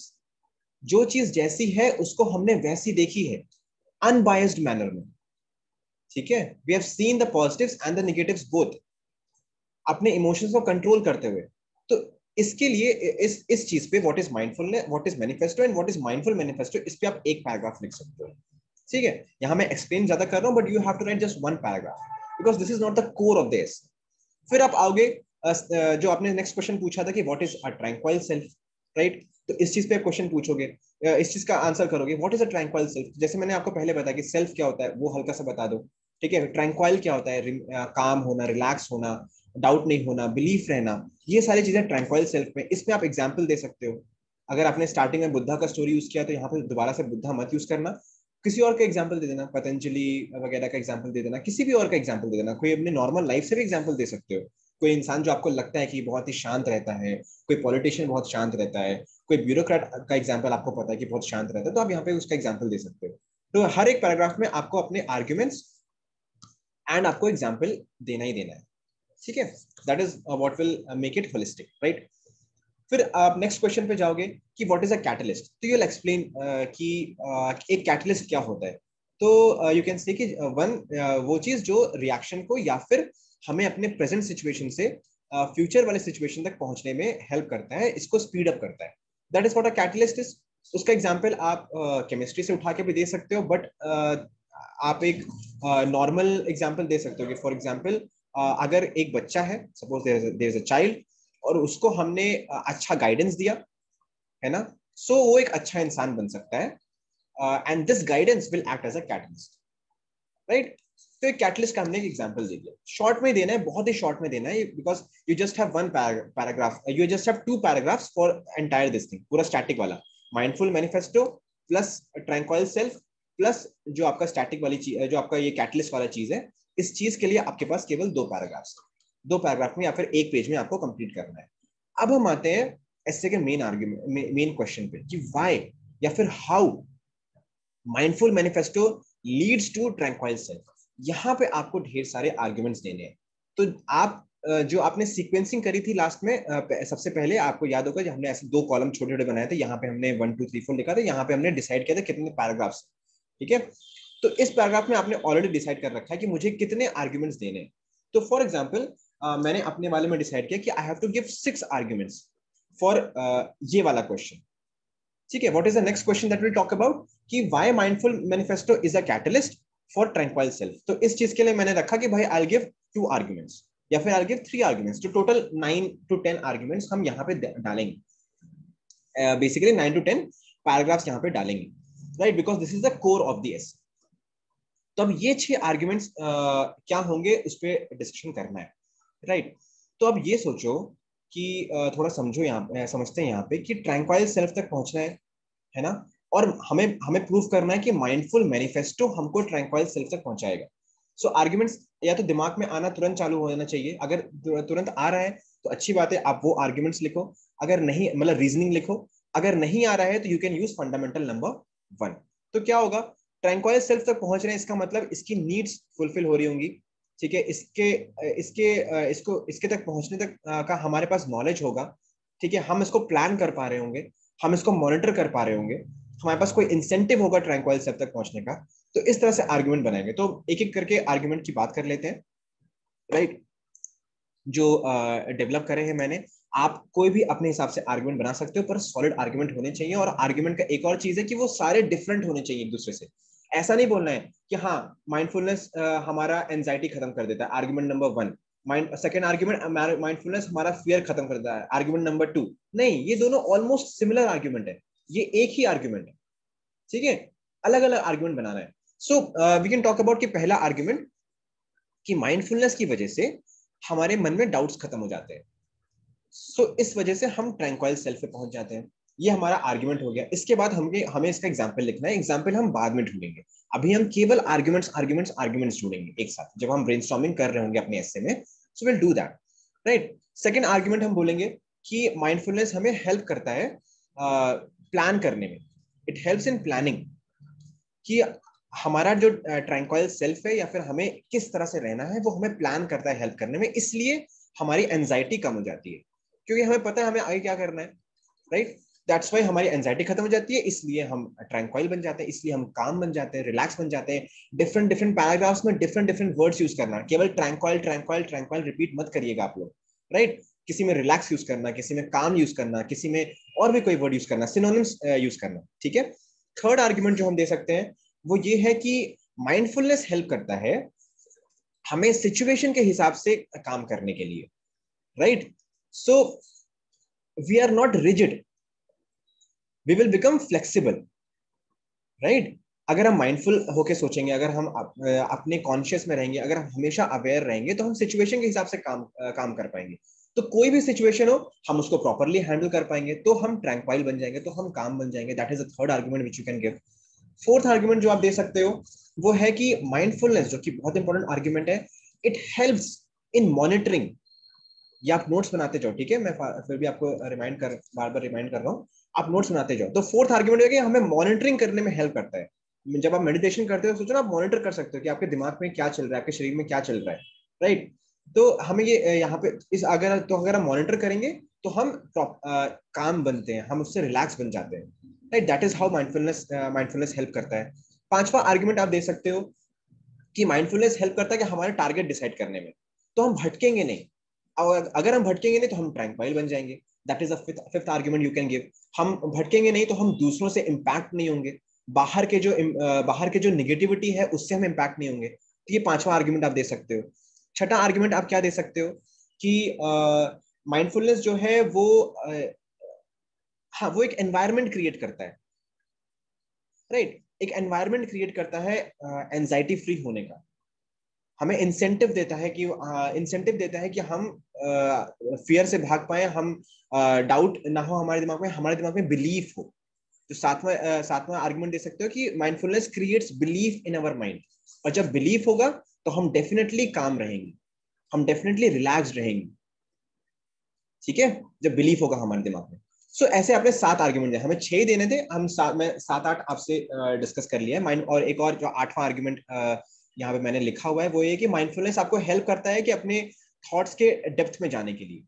जो चीज जैसी है उसको हमने वैसी देखी है, अनबायस्ड मैनर में, ठीक है, we have seen the positives and the negatives both, अपने इमोशंस को कंट्रोल करते हुए। तो इसके लिए इस चीज पे what is mindfulness, what is manifesto and what is mindful manifesto, इस पे आप एक पैराग्राफ लिख सकते हो, ठीक है। यहाँ मैं एक्सप्लेन ज्यादा कर रहा हूँ, but you have to write just one paragraph because this is not the core of this. फिर आप आओगे, जो आपने नेक्स्ट क्वेश्चन पूछा था कि what is a tranquil self, right, तो इस चीज पे क्वेश्चन पूछोगे, इस चीज का आंसर करोगे, what is a tranquil self, जैसे मैंने आपको पहले बताया कि सेल्फ क्या होता है वो हल्का सा बता दो, ठीक है, ट्रैंक्वाइल क्या होता है, काम होना, रिलैक्स होना, डाउट नहीं होना, बिलीफ रहना, ये सारी चीजें ट्रैंक्वाइल सेल्फ में, इसमें आप एग्जाम्पल दे सकते हो। अगर आपने स्टार्टिंग में बुद्धा का स्टोरी यूज किया तो यहाँ पे दोबारा से बुद्धा मत यूज करना, किसी और का एग्जाम्पल दे देना, पतंजलि वगैरह का एग्जाम्पल दे देना, किसी भी और का एग्जाम्पल दे देना, कोई अपने नॉर्मल लाइफ से भी एग्जाम्पल दे सकते हो, कोई इंसान जो आपको लगता है कि बहुत ही शांत रहता है, कोई पॉलिटिशियन बहुत शांत रहता है, कोई ब्यूरोक्रेट का एग्जाम्पल आपको पता है कि बहुत शांत रहता है, तो आप यहाँ पे उसका एग्जाम्पल दे सकते हो। तो हर एक पैराग्राफ में आपको अपने आर्ग्यूमेंट्स एंड आपको एग्जाम्पल देना ही देना है, ठीक है। That is what will make it holistic, right. फिर आप नेक्स्ट क्वेश्चन पे जाओगे कि व्हाट इज अ कैटलिस्ट, तो यू विल एक्सप्लेन कि एक कैटलिस्ट क्या होता है। तो यू कैन से कि वो चीज जो रिएक्शन को या फिर हमें अपने प्रेजेंट सिचुएशन से फ्यूचर वाले सिचुएशन तक पहुंचने में हेल्प करता है, इसको स्पीड अप करता है, that is what a catalyst is. उसका एग्जांपल आप केमिस्ट्री से उठा के भी दे सकते हो, बट आप एक नॉर्मल एग्जांपल दे सकते हो कि फॉर एग्जांपल अगर एक बच्चा है, suppose there is a child, और उसको हमने अच्छा गाइडेंस दिया, है ना, सो वो एक अच्छा इंसान बन सकता है, and this guidance will act as a catalyst, right. तो एक कैटलिस्ट का हमने एक एग्जांपल दे दिया, शॉर्ट में देना है, बहुत ही शॉर्ट में देना है, because you just have one paragraph, you just have two paragraphs for entire this thing, पूरा स्टैटिक वाला mindful manifesto plus tranquil self plus जो आपका स्टैटिक वाली चीज, जो आपका ये कैटलिस्ट वाला चीज है, इस चीज के लिए आपके पास केवल दो पैराग्राफ में या फिर एक पेज में आपको कंप्लीट करना है। अब हम आते हैं ऐसे के मेन आर्ग्यूमेंट, मेन क्वेश्चन पे कि व्हाई या फिर how mindful manifesto leads to tranquil self. यहाँ पे आपको ढेर सारे आर्ग्यूमेंट्स देने हैं। तो आप जो आपने सीक्वेंसिंग करी थी लास्ट में, सबसे पहले आपको याद होगा, जब हमने ऐसे दो कॉलम छोटे छोटे बनाए थे, यहाँ पे हमने 1 2 3 4 लिखा था, यहाँ पे हमने डिसाइड किया था कितने पैराग्राफ्स, ठीक है। तो इस पैराग्राफ में आपने ऑलरेडी डिसाइड कर रखा है कि मुझे कितने आर्ग्यूमेंट्स देने हैं। तो फॉर एग्जाम्पल मैंने अपने वाले में डिसाइड किया कि I have to give 6 arguments for ये वाला क्वेश्चन, ठीक है। What is the next question that will talk about कि why mindful manifesto is a catalyst for tranquil self. तो इस चीज के लिए मैंने रखा कि भाई आई विल गिव 2 आर्ग्यूमेंट्स या फिर आई विल गिव 3 आर्ग्यूमेंट्स, तो टोटल 9 to 10 आर्ग्यूमेंट्स हम यहाँ पे डालेंगे, बेसिकली 9 to 10 पैराग्राफ्स यहाँ पे डालेंगे, right, because this is the core of the S. तो अब ये 6 आर्ग्यूमेंट्स क्या होंगे उस पर डिस्कशन करना है, राइट। तो अब ये सोचो कि थोड़ा समझो, यहाँ समझते हैं यहाँ पे कि ट्रैंक्वाइल सेल्फ तक पहुंचना है ना, और हमें हमें प्रूव करना है कि माइंडफुल मैनिफेस्टो हमको ट्रैंक्वाइल सेल्फ तक पहुंचाएगा। सो आर्ग्यूमेंट्स या तो दिमाग में आना तुरंत चालू हो जाना चाहिए, अगर तुरंत आ रहा है तो अच्छी बात है, आप वो आर्ग्यूमेंट्स लिखो, अगर नहीं, मतलब रीजनिंग लिखो, अगर नहीं आ रहा है तो you can use fundamental number 1। तो क्या होगा, ट्रैंक्वाइल सेल्फ तक पहुंच रहे हैं, इसका मतलब इसकी नीड्स फुलफिल हो रही होंगी, ठीक है, इसके इसके इसको इसके तक पहुंचने तक का हमारे पास नॉलेज होगा, ठीक है, हम इसको प्लान कर पा रहे होंगे, हम इसको मॉनिटर कर पा रहे होंगे, हमारे पास कोई इंसेंटिव होगा ट्रैंक्वाइल सेल्फ तक पहुंचने का। तो इस तरह से आर्ग्यूमेंट बनाएंगे। तो एक एक करके आर्ग्यूमेंट की बात कर लेते हैं, राइट, जो डेवलप करे हैं मैंने। आप कोई भी अपने हिसाब से आर्ग्यूमेंट बना सकते हो, पर सॉलिड आर्ग्यूमेंट होने चाहिए। और आर्ग्यूमेंट का एक और चीज है कि वो सारे डिफरेंट होने चाहिए एक दूसरे से। ऐसा नहीं बोलना है कि हाँ माइंडफुलनेस हमारा एंजाइटी खत्म कर देता है, argument number 1। Mind second argument, mindfulness हमारा फियर खत्म कर देता है, आर्ग्यूमेंट नंबर 2। नहीं, ये दोनों ऑलमोस्ट सिमिलर आर्ग्यूमेंट है, ये एक ही आर्ग्यूमेंट है, ठीक है, अलग अलग आर्ग्यूमेंट बनाना है। So we can talk about कि पहला आर्ग्यूमेंट कि माइंडफुलनेस की वजह से हमारे मन में डाउट्स खत्म हो जाते हैं, सो इस वजह से हम ट्रैंक्वाइल सेल्फ पे पहुंच जाते हैं। ये हमारा आर्ग्यूमेंट हो गया। इसके बाद हमें इसका एग्जाम्पल लिखना है, एग्जाम्पल हम बाद में ढूंढेंगे। अभी हम केवल आर्ग्यूमेंट्स आर्ग्यूमेंट्स आर्ग्यूमेंट्स ढूंढेंगे एक साथ जब हम ब्रेनस्टॉर्मिंग कर रहे होंगे अपने एस्से में। So will do that, right. Second argument हम बोलेंगे कि माइंडफुलनेस हमें हेल्प करता है प्लान करने में, इट हेल्प्स इन प्लानिंग, कि हमारा जो ट्रैंक्वाइल सेल्फ है या फिर हमें किस तरह से रहना है वो हमें प्लान करता है हेल्प करने में, इसलिए हमारी एंजाइटी कम हो जाती है, क्योंकि हमें पता है हमें आगे क्या करना है, राइट। दैट्स वाई हमारी एंजाइटी खत्म हो जाती है, इसलिए हम ट्रैंक्वाइल बन जाते हैं, इसलिए हम काम बन जाते हैं, रिलैक्स बन जाते हैं। डिफरेंट डिफरेंट पैराग्राफ्स में डिफरेंट डिफरेंट वर्ड्स यूज करना, केवल ट्रैंक्वाइल ट्रैंक्वाइल ट्रैंक्वाइल रिपीट मत करिएगा आप लोग, राइट। किसी में रिलैक्स यूज करना, किसी में काम यूज करना, किसी में और भी कोई वर्ड यूज करना, सिनोनिम्स यूज करना, ठीक है। थर्ड आर्ग्यूमेंट जो हम दे सकते हैं वो ये है कि माइंडफुलनेस हेल्प करता है हमें सिचुएशन के हिसाब से काम करने के लिए, right. So we are not rigid, we will become flexible, right. अगर हम माइंडफुल होके सोचेंगे, अगर हम अपने कॉन्शियस में रहेंगे, अगर हम हमेशा अवेयर रहेंगे, तो हम सिचुएशन के हिसाब से काम कर पाएंगे। तो कोई भी सिचुएशन हो हम उसको प्रॉपरली हैंडल कर पाएंगे, तो हम ट्रैंक्वाइल बन जाएंगे, तो हम काम बन जाएंगे। That is the third argument which you can give. Fourth argument जो आप दे सकते हो वो है कि माइंडफुलनेस, जो कि बहुत इंपॉर्टेंट आर्गुमेंट है, इट हेल्प्स इन मॉनिटरिंग ये आप नोट्स बनाते जाओ, ठीक है, मैं फिर भी आपको बार बार रिमाइंड कर रहा हूँ, आप नोट्स बनाते जाओ। तो फोर्थ आर्ग्यूमेंट है कि हमें मॉनिटरिंग करने में हेल्प करता है। जब आप मेडिटेशन करते हो, सोचो ना, आप मॉनिटर कर सकते हो कि आपके दिमाग में क्या चल रहा है, आपके शरीर में क्या चल रहा है, राइट। तो हमें ये यहाँ पे इस अगर हम मॉनिटर करेंगे तो हम काम बनते हैं, हम उससे रिलैक्स बन जाते हैं, right. That is how mindfulness help करता है। पांचवा आर्ग्यूमेंट आप दे सकते हो कि माइंडफुलनेस हेल्प करता है कि हमारे टारगेट डिसाइड करने में, तो हम भटकेंगे नहीं। और अगर हम भटकेंगे नहीं तो हम ट्रैंक्वाइल बन जाएंगे। That is fifth argument you can give. हम भटकेंगे नहीं तो हम दूसरों से इम्पैक्ट नहीं होंगे, बाहर के जो निगेटिविटी है उससे हम इम्पैक्ट नहीं होंगे। तो ये पांचवा आर्ग्यूमेंट आप दे सकते हो। छठा आर्ग्यूमेंट आप क्या दे सकते हो कि माइंडफुलनेस जो है वो हाँ, वो एक एनवायरनमेंट क्रिएट करता है, राइट। एक एनवायरनमेंट क्रिएट करता है एंजाइटी फ्री होने का। हमें इंसेंटिव देता है कि हम फियर से भाग पाए, हम डाउट ना हो हमारे दिमाग में बिलीफ हो। तो सातवां आर्गुमेंट दे सकते हो कि mindfulness creates belief in our mind. और जब बिलीफ होगा तो हम डेफिनेटली काम रहेंगे, हम डेफिनेटली रिलैक्स रहेंगे, ठीक है, जब बिलीफ होगा हमारे दिमाग में। सो ऐसे आपने 7 आर्ग्यूमेंट, हमें 6 देने थे, हम मैं 7-8 आपसे डिस्कस कर लिया है माइंड। और एक और जो 8वां आर्ग्यूमेंट यहाँ पे मैंने लिखा हुआ है वो ये कि माइंडफुलनेस आपको हेल्प करता है कि अपने थॉट्स के डेप्थ में जाने के लिए।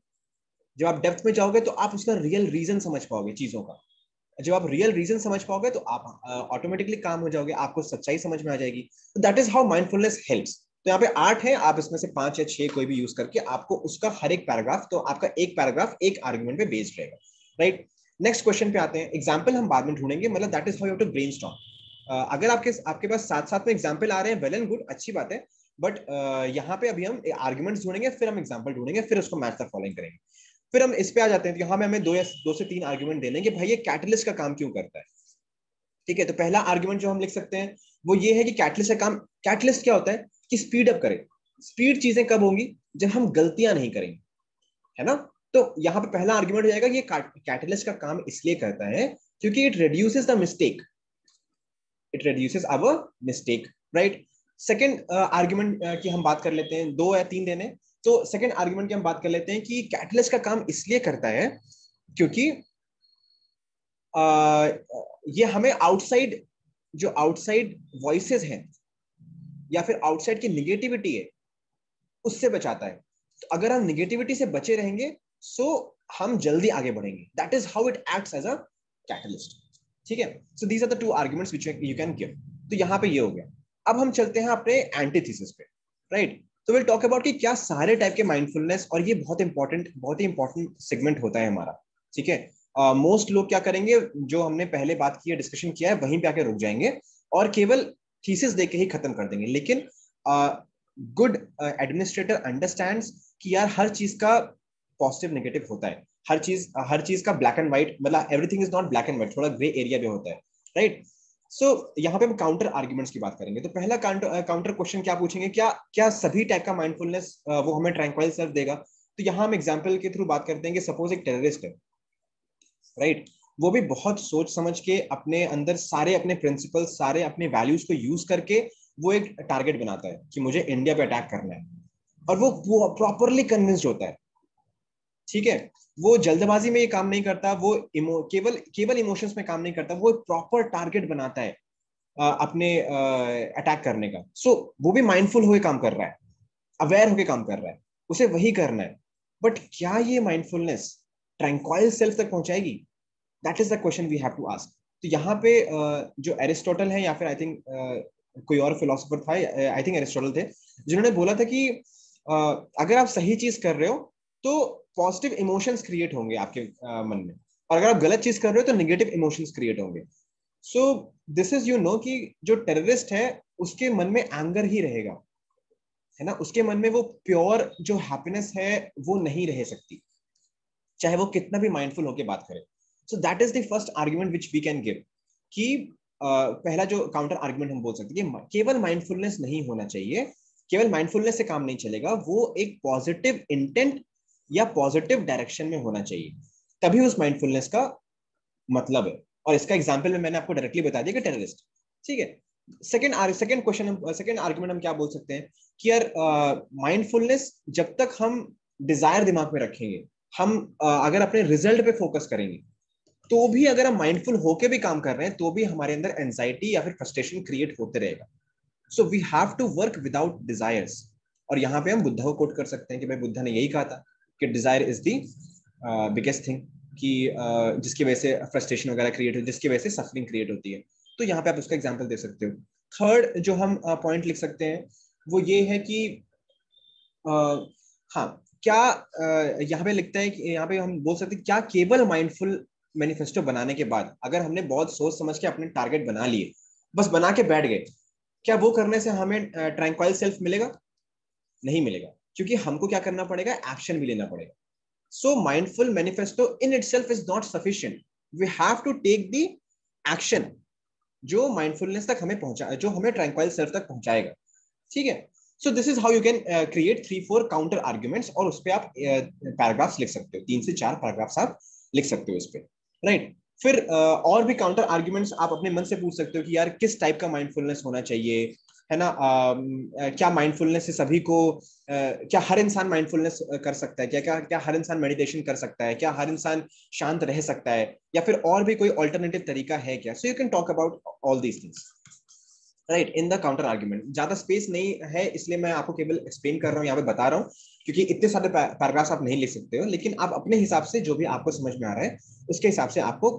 जब आप डेप्थ में जाओगे तो आप उसका रियल रीजन समझ पाओगे चीजों का। जब आप रियल रीजन समझ पाओगे तो आप ऑटोमेटिकली काम हो जाओगे, आपको सच्चाई समझ में आ जाएगी। That is how mindfulness helps. तो यहाँ पे 8 है, आप इसमें से 5 या 6 कोई भी यूज करके आपको उसका हर एक पैराग्राफ, तो आपका एक पैराग्राफ एक आर्गुमेंट पे बेस्ड रहेगा, राइट। नेक्स्ट क्वेश्चन पे आते हैं। एग्जाम्पल हम बाद में ढूंढेंगे, मतलब that is how you to brainstorm. अगर आपके पास साथ साथ में एग्जाम्पल आ रहे हैं, वेल एंड गुड, अच्छी बात है। बट यहाँ पे अभी हम आर्ग्यूमेंट्स ढूंढेंगे, फिर हम एग्जाम्पल ढूंढेंगे, फिर उसको मैच द फॉलोइंग करेंगे। फिर हम इस पे आ जाते हैं, तो यहाँ में हमें 2 से 3 आर्ग्यूमेंट दे लेंगे, भाई ये कैटलिस्ट का काम क्यों करता है, ठीक है। तो पहला आर्ग्यूमेंट जो हम लिख सकते हैं वो ये है कि कैटलिस्ट का काम, कैटलिस्ट क्या होता है कि स्पीड अप करे। स्पीड चीजें कब होंगी, जब हम गलतियां नहीं करेंगे, है ना। तो यहाँ पे पहला आर्ग्यूमेंट हो जाएगा, ये कैटलिस्ट का काम इसलिए करता है क्योंकि it reduces our mistake, right. Second argument की हम बात कर लेते हैं, 2 या 3 देने। तो सेकेंड आर्ग्यूमेंट की हम बात कर लेते हैं कि कैटलिस्ट का काम इसलिए करता है क्योंकि ये हमें जो आउटसाइड वॉइसेस हैं या फिर आउटसाइड की निगेटिविटी है उससे बचाता है। तो अगर हम निगेटिविटी से बचे रहेंगे सो हम जल्दी आगे बढ़ेंगे। That is how it acts as a catalyst, ठीक है। So these are the 2 arguments which you can give. तो यहाँ पे ये हो गया। अब हम चलते हैं अपने एंटीथेसिस पे, राइट। तो विल टॉक अबाउट कि क्या सारे टाइप के माइंडफुलनेस, और ये बहुत ही इंपॉर्टेंट सेगमेंट होता है हमारा, ठीक है। मोस्ट लोग क्या करेंगे, जो हमने पहले बात की है, डिस्कशन किया है, वहीं पे आके रुक जाएंगे और केवल थीसिस देके ही खत्म कर देंगे। लेकिन गुड एडमिनिस्ट्रेटर अंडरस्टैंड्स कि यार हर चीज का पॉजिटिव नेगेटिव होता है, हर चीज का ब्लैक एंड व्हाइट, मतलब everything is not black and white, थोड़ा ग्रे एरिया भी होता है, राइट। सो यहाँ पे हम काउंटर आर्ग्यूमेंट्स की बात करेंगे। तो पहला काउंटर क्वेश्चन क्या पूछेंगे, क्या क्या सभी टाइप का माइंडफुलनेस वो हमें ट्रैंक्वाइल सेल्फ देगा। तो यहाँ हम एग्जांपल के थ्रू बात करते हैं कि सपोज एक टेररिस्ट है, राइट। वो भी बहुत सोच समझ के अपने अंदर सारे अपने प्रिंसिपल्स, सारे अपने वैल्यूज को यूज करके वो एक टारगेट बनाता है कि मुझे इंडिया पे अटैक करना है, और वो प्रॉपरली कन्विंस्ड होता है, ठीक है। वो जल्दबाजी में ये काम नहीं करता, वो केवल इमोशंस में काम नहीं करता, वो एक प्रॉपर टारगेट बनाता है अपने अटैक करने का। सो वो भी माइंडफुल होकर काम कर रहा है, अवेयर होकर काम कर रहा है, उसे वही करना है। बट क्या ये माइंडफुलनेस ट्रैंक्वाइल सेल्फ तक पहुंचाएगी? That is the question we have to ask. तो यहाँ पे जो एरिस्टोटल है, या फिर आई थिंक कोई और फिलोसोफर था, आई थिंक एरिस्टोटल थे, जिन्होंने बोला था कि अगर आप सही चीज कर रहे हो तो पॉजिटिव इमोशंस क्रिएट होंगे आपके मन में, और अगर आप गलत चीज कर रहे हो तो नेगेटिव इमोशंस क्रिएट होंगे। So this is you know कि जो टेररिस्ट है उसके मन में एंगर ही रहेगा, है ना। उसके मन में वो प्योर जो हैप्पीनेस है वो नहीं रह सकती, चाहे वो कितना भी माइंडफुल होकर बात करे। So that is the first argument which we can give कि पहला जो काउंटर आर्ग्यूमेंट हम बोल सकते हैं कि केवल माइंडफुलनेस नहीं होना चाहिए, केवल माइंडफुलनेस से काम नहीं चलेगा, वो एक पॉजिटिव इंटेंट या पॉजिटिव डायरेक्शन में होना चाहिए, तभी उस माइंडफुलनेस का मतलब है। और इसका एग्जाम्पल में मैंने आपको डायरेक्टली बता दिया कि टेररिस्ट, ठीक है। सेकंड आर्ग्यूमेंट हम क्या बोल सकते हैं कि यार माइंडफुलनेस जब तक हम डिजायर दिमाग में रखेंगे, हम अगर अपने रिजल्ट पे फोकस करेंगे, तो भी अगर हम माइंडफुल होके भी काम कर रहे हैं तो भी हमारे अंदर एंजाइटी या फिर फ्रस्ट्रेशन क्रिएट होते रहेगा. So we have to work without desires. और यहाँ पे हम बुद्धा को कोट कर सकते हैं कि भाई बुद्धा ने यही कहा था कि desire is the biggest thing, कि जिसकी वजह से फ्रस्ट्रेशन वगैरह क्रिएट होती है, जिसकी वजह से सफरिंग क्रिएट होती है. तो यहाँ पे आप उसका एग्जाम्पल दे सकते हो. थर्ड जो हम पॉइंट लिख सकते हैं वो ये है कि हाँ, क्या यहाँ पे लिखते हैं कि यहाँ पे हम बोल सकते हैं क्या केवल माइंडफुल मैनिफेस्टो बनाने के बाद अगर हमने बहुत सोच समझ के अपने टारगेट बना लिए, बस बना के बैठ गए, क्या वो करने से हमें ट्रैंक्वाइल सेल्फ मिलेगा? नहीं मिलेगा, क्योंकि हमको क्या करना पड़ेगा, एक्शन भी लेना पड़ेगा. So mindful manifesto in itself is not sufficient. We have to take the action जो माइंडफुलनेस तक हमें पहुंचा, जो हमें ट्रैंक्वाइल सेल्फ तक पहुंचाएगा. ठीक है. So this is how you can create 3-4 counter arguments, और उस पर आप पैराग्राफ्स लिख सकते हो, 3 से 4 पैराग्राफ्स आप लिख सकते हो इस पे. राइट. फिर और भी काउंटर आर्ग्यूमेंट्स आप अपने मन से पूछ सकते हो कि यार किस टाइप का माइंडफुलनेस होना चाहिए, है ना. क्या माइंडफुलनेस से सभी को क्या हर इंसान माइंडफुलनेस कर सकता है, क्या क्या क्या हर इंसान मेडिटेशन कर सकता है, क्या हर इंसान शांत रह सकता है, या फिर और भी कोई ऑल्टरनेटिव तरीका है क्या. So you can talk about all these things, right, in the counter argument. ज्यादा स्पेस नहीं है इसलिए मैं आपको केवल एक्सप्लेन कर रहा हूँ, यहाँ पे बता रहा हूँ, क्योंकि इतने सारे पैराग्राफ्स आप नहीं लिख सकते हो. लेकिन आप अपने हिसाब से जो भी आपको समझ में आ रहा है उसके हिसाब से आपको,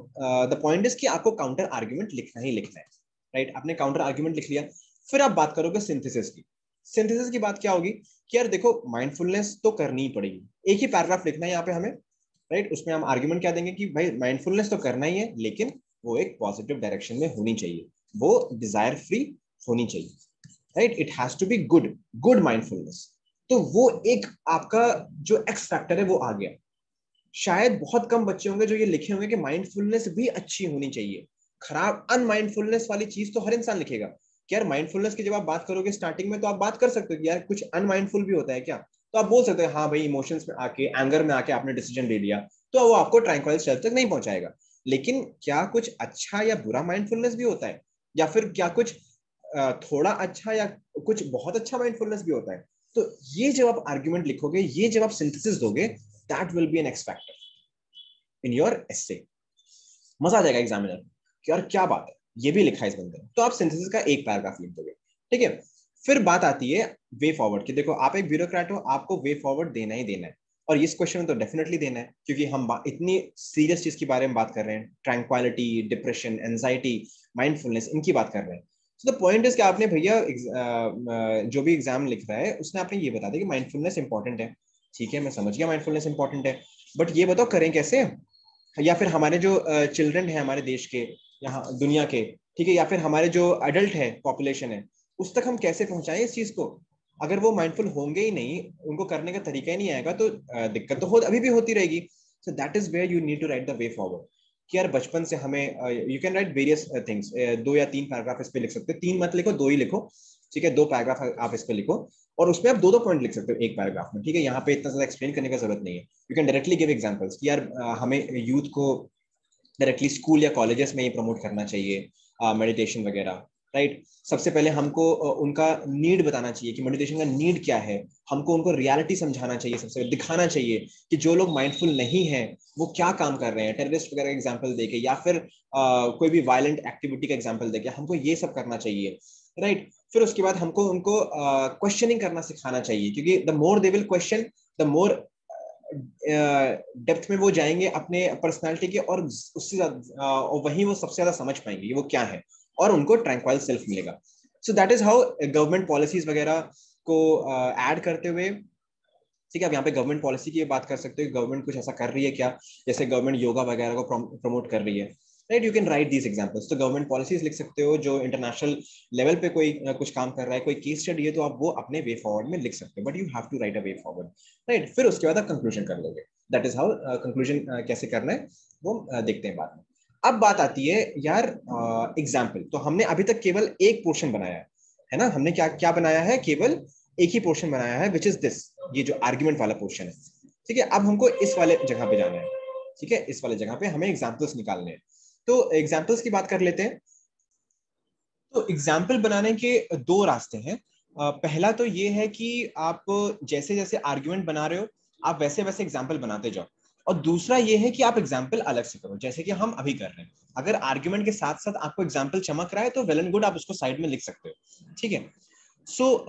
द पॉइंट इज कि आपको काउंटर आर्ग्यूमेंट लिखना ही लिखना है. राइट. आपने काउंटर आर्ग्यूमेंट लिख लिया, फिर आप बात करोगे सिंथेसिस की. सिंथेसिस की बात क्या होगी कि यार देखो माइंडफुलनेस तो करनी ही पड़ेगी, एक ही पैराग्राफ लिखना है यहाँ पे हमें. राइट. उसमें हम आर्ग्यूमेंट क्या देंगे कि भाई माइंडफुलनेस तो करना ही है, लेकिन वो एक पॉजिटिव डायरेक्शन में होनी चाहिए, वो डिजायर फ्री होनी चाहिए. Right. It has to be good, good mindfulness. तो वो एक आपका जो एक्स फैक्टर है वो आ गया. शायद बहुत कम बच्चे होंगे जो ये लिखे होंगे कि माइंडफुलनेस भी अच्छी होनी चाहिए. खराब अनमाइंडफुलनेस वाली चीज तो हर इंसान लिखेगा कि यार माइंडफुलनेस की जब आप बात करोगे स्टार्टिंग में, तो आप बात कर सकते हो कि यार कुछ अनमाइंडफुल भी होता है क्या. तो आप बोल सकते हैं हाँ भाई, इमोशंस में आके, एंगर में आके आपने डिसीजन ले लिया, तो वो आपको ट्रैंक्वाइल स्टेट तक नहीं पहुंचाएगा. लेकिन क्या कुछ अच्छा या बुरा माइंडफुलनेस भी होता है, या फिर क्या कुछ थोड़ा अच्छा या कुछ बहुत अच्छा माइंडफुलनेस भी होता है. तो ये जब आप आर्ग्यूमेंट लिखोगे, ये जब आप सिंथेसिस दोगे, that will be an X factor in your essay. मजा आ जाएगा एग्जामिनर कि यार क्या बात है, ये भी लिखा है इस बंदे ने. तो आप सिंथेसिस का एक पैराग्राफ लिख दोगे. ठीक है. फिर बात आती है वे फॉरवर्ड की. देखो आप एक ब्यूरोक्रेट हो, आपको वे फॉरवर्ड देना ही देना है, और इस क्वेश्चन में तो डेफिनेटली देना है, क्योंकि हम इतनी सीरियस चीज के बारे में बात कर रहे हैं, ट्रैंक्वालिटी, डिप्रेशन, एंजाइटी, माइंडफुलनेस, इनकी बात कर रहे हैं. तो द पॉइंट इज कि आपने भैया जो भी एग्जाम लिख रहा है उसने आपने ये बता दिया कि माइंडफुलनेस इंपॉर्टेंट है. ठीक है, मैं समझ गया माइंडफुलनेस इंपॉर्टेंट है, बट ये बताओ करें कैसे, या फिर हमारे जो चिल्ड्रन है हमारे देश के, यहाँ दुनिया के, ठीक है, या फिर हमारे जो अडल्ट है, पॉपुलेशन है, उस तक हम कैसे पहुंचाएं इस चीज को. अगर वो माइंडफुल होंगे ही नहीं, उनको करने का तरीका ही नहीं आएगा, तो दिक्कत तो अभी भी होती रहेगी. So that is where you need to write the way forward. कि यार बचपन से हमें, you can write various things, 2 या 3 पैराग्राफ इस पे लिख सकते हो, 3 मत लिखो, 2 ही लिखो. ठीक है, 2 पैराग्राफ आप इस पे लिखो, और उसमें आप 2-2 पॉइंट लिख सकते हो एक पैराग्राफ में. ठीक है, यहाँ पे इतना ज्यादा एक्सप्लेन करने की जरूरत नहीं है. You can directly give examples कि यार हमें यूथ को डायरेक्टली स्कूल या कॉलेजेस में ही प्रमोट करना चाहिए मेडिटेशन वगैरह. राइट. सबसे पहले हमको उनका नीड बताना चाहिए कि मेडिटेशन का नीड क्या है. हमको उनको रियलिटी समझाना चाहिए, सबसे पहले दिखाना चाहिए कि जो लोग माइंडफुल नहीं है वो क्या काम कर रहे हैं, टेररिस्ट वगैरह का एग्जाम्पल देके, या फिर कोई भी वायलेंट एक्टिविटी का एग्जाम्पल देके हमको ये सब करना चाहिए. राइट. फिर उसके बाद हमको उनको क्वेश्चनिंग करना सिखाना चाहिए, क्योंकि the more they will question, the more depth में वो जाएंगे अपने पर्सनालिटी के, और उससे वहीं वो सबसे ज्यादा समझ पाएंगे वो क्या है, और उनको ट्रैंक्वाइल सेल्फ मिलेगा. सो that is how government policies वगैरह को ऐड करते हुए. ठीक है, अब यहाँ पे गवर्नमेंट पॉलिसी की बात कर सकते हो, गवर्नमेंट कुछ ऐसा कर रही है क्या, जैसे गवर्नमेंट योगा वगैरह को प्रमोट कर रही है. Right. You can right these examples. तो गवर्नमेंट पॉलिसीज लिख सकते हो, जो इंटरनेशनल लेवल पे कोई कुछ काम कर रहा है, कोई केस स्टडी है, तो आप वो अपने वे फॉरवर्ड में लिख सकते हो, but you have to write a way forward. Right. फिर उसके बाद आप कंक्लूजन कर लोगे. दैट इज हाउ कंक्लूजन कैसे करना है वो देखते हैं बाद में. अब बात आती है यार एग्जाम्पल. तो हमने अभी तक केवल एक पोर्शन बनाया है ना, हमने क्या क्या बनाया है, केवल एक ही पोर्शन बनाया है, विच इज दिस, ये जो आर्ग्यूमेंट वाला पोर्शन है. ठीक है, अब हमको इस वाले जगह पे जाना है. ठीक है, इस वाले जगह पे हमें एग्जाम्पल्स निकालने हैं. तो एग्जाम्पल्स की बात कर लेते हैं. तो एग्जाम्पल बनाने के 2 रास्ते हैं. पहला तो ये है कि आप जैसे जैसे आर्ग्यूमेंट बना रहे हो, आप वैसे वैसे एग्जाम्पल बनाते जाओ। और दूसरा ये है कि आप एग्जाम्पल अलग से करो, जैसे कि हम अभी कर रहे हैं। अगर आर्ग्यूमेंट के साथ साथ आपको एग्जाम्पल चमक रहा है तो वेल एंड गुड, आप उसको साइड में लिख सकते हो, ठीक है। सो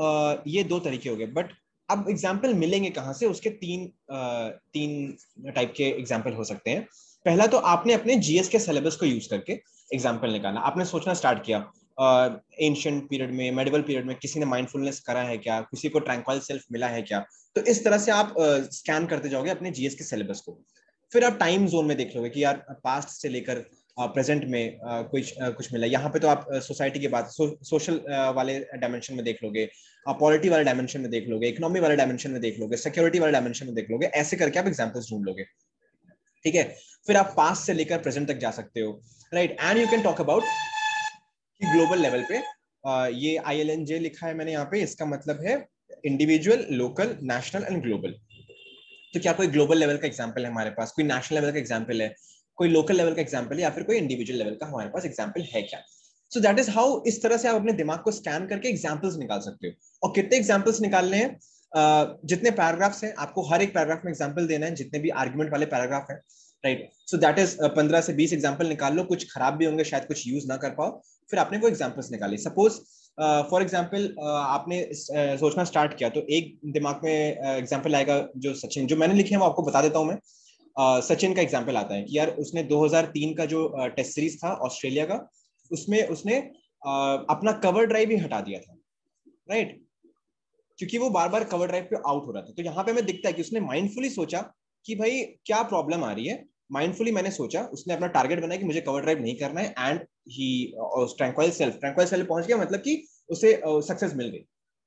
ये दो तरीके हो गए। बट अब एग्जाम्पल मिलेंगे कहाँ से, उसके तीन टाइप के एग्जाम्पल हो सकते हैं। पहला तो आपने अपने जीएस के सिलेबस को यूज करके एग्जाम्पल निकाला, आपने सोचना स्टार्ट किया एंशिएंट पीरियड में, मेडिवल पीरियड में किसी ने माइंडफुलनेस करा है क्या, किसी को ट्रैंक्वाइल सेल्फ मिला है क्या। तो इस तरह से आप स्कैन करते जाओगे अपने जीएस के सिलेबस को। फिर आप टाइम जोन में देख लोगे कि यार पास्ट से लेकर प्रेजेंट में कुछ मिला। यहाँ पे तो आप सोसाइटी की बात सोशल वाले डायमेंशन में देख लोगे, पॉलिटी वाले डायमेंशन में देख लोगे, इकोनॉमी वाले डायमेंशन में देख लोगे, सिक्योरिटी वाले डायमेंशन में देख लोगे। ऐसे करके आप एग्जाम्पल्स ढूंढ लोगे, ठीक है। फिर आप पास्ट से लेकर प्रेजेंट तक जा सकते हो, right. And you can talk about कि ग्लोबल लेवल पे ये ILNJ लिखा है मैंने यहाँ पे, इसका मतलब है individual, local, national and global. तो क्या कोई ग्लोबल लेवल का एग्जाम्पल है हमारे पास, कोई नेशनल लेवल का एग्जाम्पल है, कोई लोकल लेवल का एग्जाम्पल है, या फिर कोई इंडिविजुअल लेवल का हमारे पास एग्जाम्पल है क्या। सो दैट इज हाउ, इस तरह से आप अपने दिमाग को स्कैन करके एग्जाम्पल्स निकाल सकते हो। और कितने एग्जाम्पल्स निकालने हैं, जितने पैराग्राफ्स हैं आपको हर एक पैराग्राफ में एग्जाम्पल देना है, जितने भी आर्गुमेंट वाले पैराग्राफ है, राइट। सो दैट इज 15 से 20 एग्जाम्पल निकाल लो। कुछ खराब भी होंगे, शायद कुछ यूज ना कर पाओ, फिर आपने वो एग्जाम्पल्स निकाले। सपोज फॉर एग्जाम्पल आपने सोचना स्टार्ट किया तो एक दिमाग में एग्जाम्पल आएगा, जो सचिन, जो मैंने लिखे हैं वो आपको बता देता हूँ मैं। सचिन का एग्जाम्पल आता है कि यार उसने 2003 का जो टेस्ट सीरीज था ऑस्ट्रेलिया का, उसमें उसने अपना कवर ड्राइव ही हटा दिया था, राइट, क्योंकि वो बार बार कवर ड्राइव पे आउट हो रहा था। तो यहाँ पे हमें दिखता है कि उसने माइंडफुली सोचा कि भाई क्या प्रॉब्लम आ रही है, माइंडफुली मैंने सोचा, उसने अपना टारगेट बनाया कि मुझे कवर ड्राइव नहीं करना है, एंड ही ट्रैंक्वाइल सेल्फ पहुंच गया, मतलब कि उसे सक्सेस मिल गई,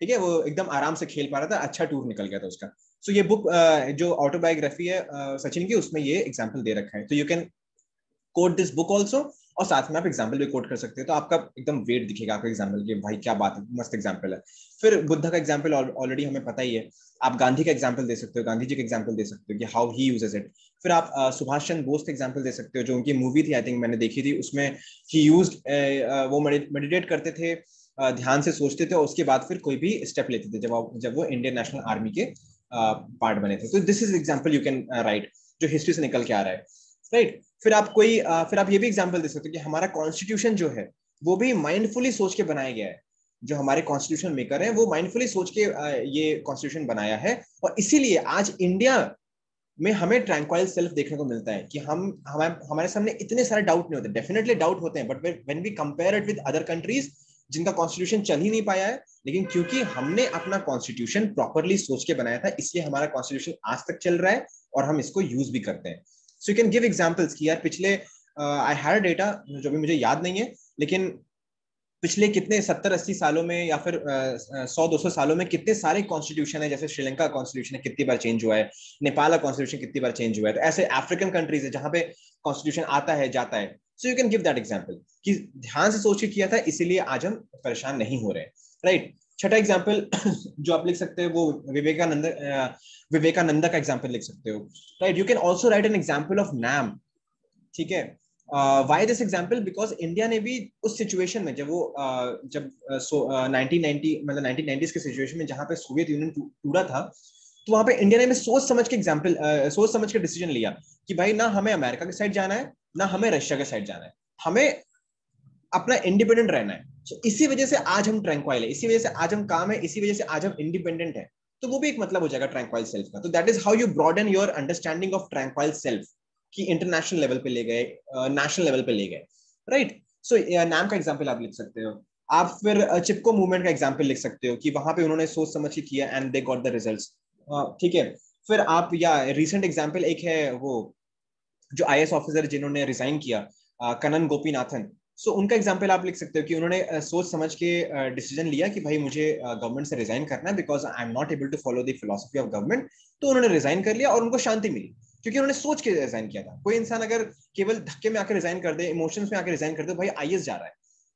ठीक है। वो एकदम आराम से खेल पा रहा था, अच्छा टूर निकल गया था उसका। सो ये बुक जो ऑटोबायोग्राफी है सचिन की, उसमें ये एग्जाम्पल दे रखा है। तो you can coat this book also, और साथ में आप एग्जाम्पल भी कोट कर सकते हो, तो आपका एकदम वेट दिखेगा आपका एग्जाम्पल की, भाई क्या बात है, मस्त एग्जाम्पल है। फिर बुद्ध का एग्जाम्पल ऑलरेडी हमें पता ही है। आप गांधी का एग्जाम्पल दे सकते हो, गांधी जी का एग्जाम्पल दे सकते हो कि हाउ ही यूजेस इट। फिर आप सुभाष चंद्र बोस का एग्जाम्पल दे सकते हो, जो उनकी मूवी थी, आई थिंक मैंने देखी थी, उसमें ही यूज्ड, वो मेडिटेट करते थे, ध्यान से सोचते थे, और उसके बाद फिर कोई भी स्टेप लेते थे जब वो इंडियन नेशनल आर्मी के पार्ट बने थे। तो this is example you can right, जो हिस्ट्री से निकल के आ रहा है, राइट। फिर आप ये भी एग्जांपल दे सकते हो कि हमारा कॉन्स्टिट्यूशन जो है वो भी माइंडफुली सोच के बनाया गया है। जो हमारे कॉन्स्टिट्यूशन मेकर हैं वो माइंडफुली सोच के ये कॉन्स्टिट्यूशन बनाया है, और इसीलिए आज इंडिया में हमें ट्रैंक्वाइल सेल्फ देखने को मिलता है कि हमारे सामने इतने सारे डाउट नहीं होते। डेफिनेटली डाउट होते हैं, but when we compare it with other countries जिनका कॉन्स्टिट्यूशन चल ही नहीं पाया है, लेकिन क्योंकि हमने अपना कॉन्स्टिट्यूशन प्रॉपरली सोच के बनाया था, इसलिए हमारा कॉन्स्टिट्यूशन आज तक चल रहा है और हम इसको यूज भी करते हैं। So you can give examples कि यार पिछले, आई हैड डेटा जो भी मुझे याद नहीं है, लेकिन पिछले कितने 70-80 सालों में या फिर 100-200 सालों में कितने सारे कॉन्स्टिट्यूशन है। जैसे श्रीलंका का कॉन्स्टिट्यूशन है, कितनी बार चेंज हुआ है, नेपाल का कॉन्स्टिट्यूशन कितनी बार चेंज हुआ है। तो ऐसे अफ्रीकन कंट्रीज है जहां पे कॉन्स्टिट्यूशन आता है जाता है। So you can give that example कि ध्यान से सोच के किया था, इसीलिए आज हम परेशान नहीं हो रहे, राइट। छठा एग्जाम्पल जो आप लिख सकते हो वो विवेकानंद का एग्जाम्पल लिख सकते हो, right. You can also write an example of NAM, ठीक है। Why this example, because India ने भी उस सिचुएशन में, जब 1990 मतलब 1990s के सिचुएशन में जहां पे सोवियत यूनियन टूटा था, तो वहां पे इंडिया ने भी सोच समझ के डिसीजन लिया कि भाई ना हमें अमेरिका के साइड जाना है, ना हमें रशिया के साइड जाना है, हमें अपना इंडिपेंडेंट रहना है। So, इसी वजह से आज हम ट्रैंक्वाइल है, इसी वजह से आज हम काम है, इसी वजह से आज हम इंडिपेंडेंट है। तो वो भी एक मतलब हो जाएगा ट्रैंक्वाइल सेल्फ का। तो that is how you broaden your understanding of tranquil self, कि इंटरनेशनल लेवल पे ले गए, नेशनल लेवल पे ले गए, राइट। सो नाम का एग्जाम्पल आप लिख सकते हो। आप फिर चिपको मूवमेंट का एग्जाम्पल लिख सकते हो कि वहां पे उन्होंने सोच समझ के किया and they got the results, ठीक है। फिर आप, या रिसेंट एग्जाम्पल एक है वो जो IAS ऑफिसर जिन्होंने रिजाइन किया, कनन गोपीनाथन। सो उनका एग्जाम्पल आप लिख सकते हो कि उन्होंने सोच समझ के डिसीजन लिया कि भाई मुझे गवर्नमेंट से रिजाइन करना है, because I am not able to follow the philosophy of government. तो उन्होंने रिजाइन कर लिया और उनको शांति मिली, क्योंकि उन्होंने सोच के रिजाइन किया था। कोई इंसान अगर केवल धक्के में आकर रिजाइन कर दे, इमोशंस में आकर रिजाइन कर दे, भाई IAS जा रहा है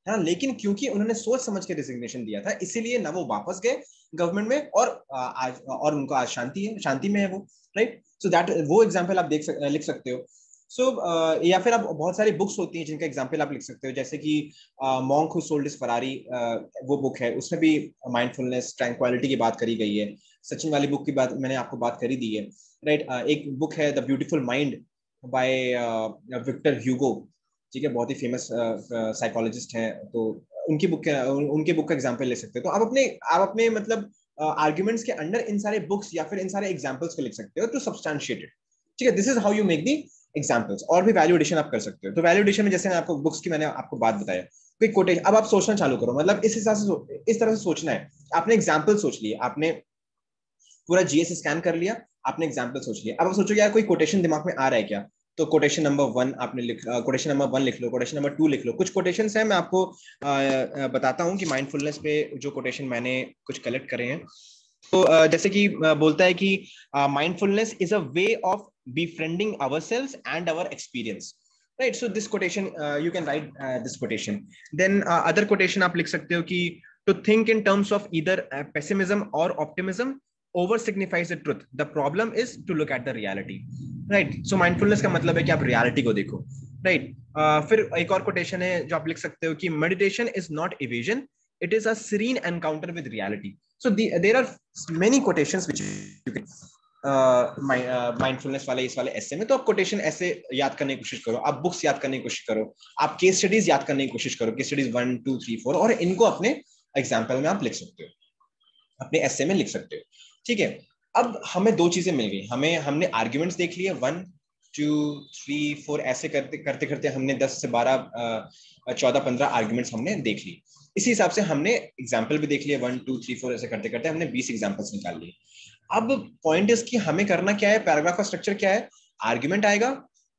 हाँ, लेकिन क्योंकि उन्होंने सोच समझ के रिजिग्नेशन दिया था, इसीलिए ना वो वापस गए गवर्नमेंट में, और आज और उनको आज शांति में है वो, राइट। सो दैट वो एग्जाम्पल आप लिख सकते हो। या फिर आप, बहुत सारी बुक्स होती हैं जिनका एग्जाम्पल आप लिख सकते हो, जैसे कि monk who sold his Ferrari, वो बुक है, उसमें भी माइंडफुलनेस, ट्रैंक्वालिटी की बात करी गई है। सचिन वाली बुक की बात मैंने आपको बात करी दी है। राइट। एक बुक है the beautiful mind by Victor Hugo, ठीक है, बहुत ही फेमस साइकोलॉजिस्ट हैं, तो उनके बुक का एग्जांपल ले सकते हो। तो आप अपने मतलब आर्ग्यूमेंट्स के अंडर इन सारे बुक्स या फिर इन सारे एग्जांपल्स को लिख सकते हो टू सब्सटैंशिएट इट, ठीक है। This is how you make the examples. और भी वैल्यू एडिशन आप कर सकते हो। तो वैल्यू एडिशन में जैसे मैं आपको बुक्स की मैंने आपको बात बताया, कोई कोटेशन, अब आप सोचना चालू करो, मतलब इस हिसाब से इस तरह से सोचना है। आपने एग्जाम्पल सोच लिए, आपने पूरा जीएस स्कैन कर लिया, आपने एग्जाम्पल सोच लिया। अब आप सोचो यार कोई कोटेशन दिमाग में आ रहा है क्या, तो कोटेशन नंबर 1 आपने कोटेशन नंबर 1 लिख लो, कोटेशन नंबर 2 लिख लो। कुछ कोटेशन है, मैं आपको बताता हूँ कि माइंडफुलनेस पे जो कोटेशन मैंने कुछ कलेक्ट करे हैं। तो जैसे कि बोलता है कि mindfulness is a way of befriending ourselves and our experience, right? So this quotation, you can write this quotation. Then other quotation आप लिख सकते हो कि to think in terms of either pessimism or optimism over signifies the truth, the problem is to look at the reality, right? So mindfulness का मतलब है कि आप reality को देखो, right? फिर एक और quotation है जो आप लिख सकते हो कि meditation is not evasion, it is a serene encounter with reality. So there are many quotations which you can mindfulness वाले इस वाले ऐसे में। तो आप कोटेशन ऐसे याद करने की कोशिश करो, आप बुक्स याद करने की कोशिश करो, आप केस स्टडीज याद करने की कोशिश करो, केस स्टडीज 1 2 3 4, और इनको अपने एग्जाम्पल में आप लिख सकते हो, अपने ऐसे में लिख सकते हो, ठीक है। अब हमें दो चीजें मिल गई, हमने आर्ग्यूमेंट्स देख लिए 1 2 3 4, ऐसे करते करते करते हमने 10 से 12 14 15 आर्ग्यूमेंट्स हमने देख लिए। इसी हिसाब से हमने एग्जाम्पल भी देख लिया 1 2 3 4, ऐसे करते करते हमने 20 एग्जाम्पल्स निकाल लिए। अब पॉइंट इज कि हमें करना क्या है, पैराग्राफ का स्ट्रक्चर क्या है, आर्ग्यूमेंट आएगा,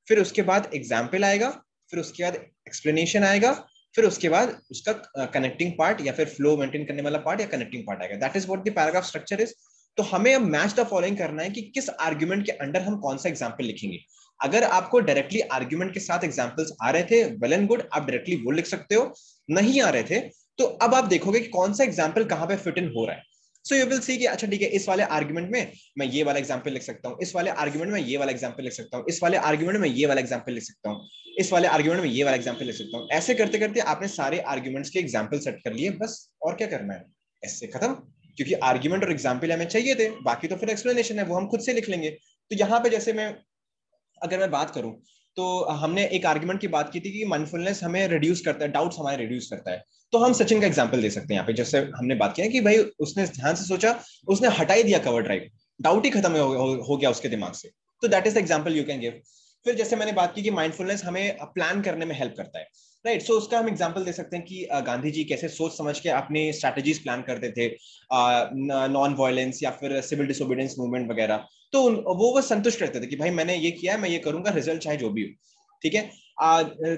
फिर उसके बाद एग्जाम्पल आएगा, फिर उसके बाद एक्सप्लेनेशन आएगा, फिर उसके बाद उसका कनेक्टिंग पार्ट या फिर फ्लो मेंटेन करने वाला पार्ट या कनेक्टिंग पार्ट आएगा। That is what the paragraph structure is. तो हमें अब मैच द फॉलोइंग करना है कि किस आर्ग्यूमेंट के अंडर हम कौन सा एग्जाम्पल लिखेंगे। अगर आपको डायरेक्टली आर्ग्यूमेंट के साथ एग्जाम्पल्स आ रहे थे, वेल एंड गुड, आप डायरेक्टली वो लिख सकते हो। नहीं आ रहे थे तो अब आप देखोगे कि कौन सा एग्जाम्पल कहां पे फिट इन हो रहा है। सो यू विल सी कि अच्छा ठीक है, इस वाले आर्गुमेंट में मैं ये वाला एग्जांपल लिख सकता हूँ, इस वाले आर्गुमेंट में ये वाला एग्जांपल लिख सकता हूँ, इस वाले आर्गुमेंट में ये वाला एग्जांपल लिख सकता हूँ, इस वाले आर्गुमेंट में ये वाला एग्जांपल लिख सकता हूँ। ऐसे करते करते आपने सारे आर्गुमेंट्स के एग्जांपल सेट कर लिए, बस और क्या करना है, ऐसे खत्म। क्योंकि आर्गुमेंट और एग्जांपल हमें चाहिए थे, बाकी तो फिर एक्सप्लेनेशन है, वो हम खुद से लिख लेंगे। तो यहाँ पे जैसे अगर मैं बात करूं, तो हमने एक आर्गुमेंट की बात की थी कि माइंडफुलनेस हमें रिड्यूस करता है, डाउट्स हमारे रिड्यूस करता है। तो हम सचिन का एग्जांपल दे सकते हैं यहाँ पे, जैसे हमने बात किया कि भाई उसने ध्यान से सोचा, उसने हटा ही दिया कवर ड्राइव, डाउट ही खत्म हो गया उसके दिमाग से। तो that is the example you can give. फिर जैसे मैंने बात की कि माइंडफुलनेस हमें प्लान करने में हेल्प करता है, राइट। सो उसका हम एग्जांपल दे सकते हैं कि गांधी जी कैसे सोच समझ के अपने स्ट्रैटेजीज प्लान करते थे, नॉन वायलेंस या फिर सिविल डिसोबीडियंस मूवमेंट वगैरह। तो वो संतुष्ट रहते थे कि भाई मैंने ये किया है, मैं ये करूंगा, रिजल्ट चाहे जो भी हो, ठीक है।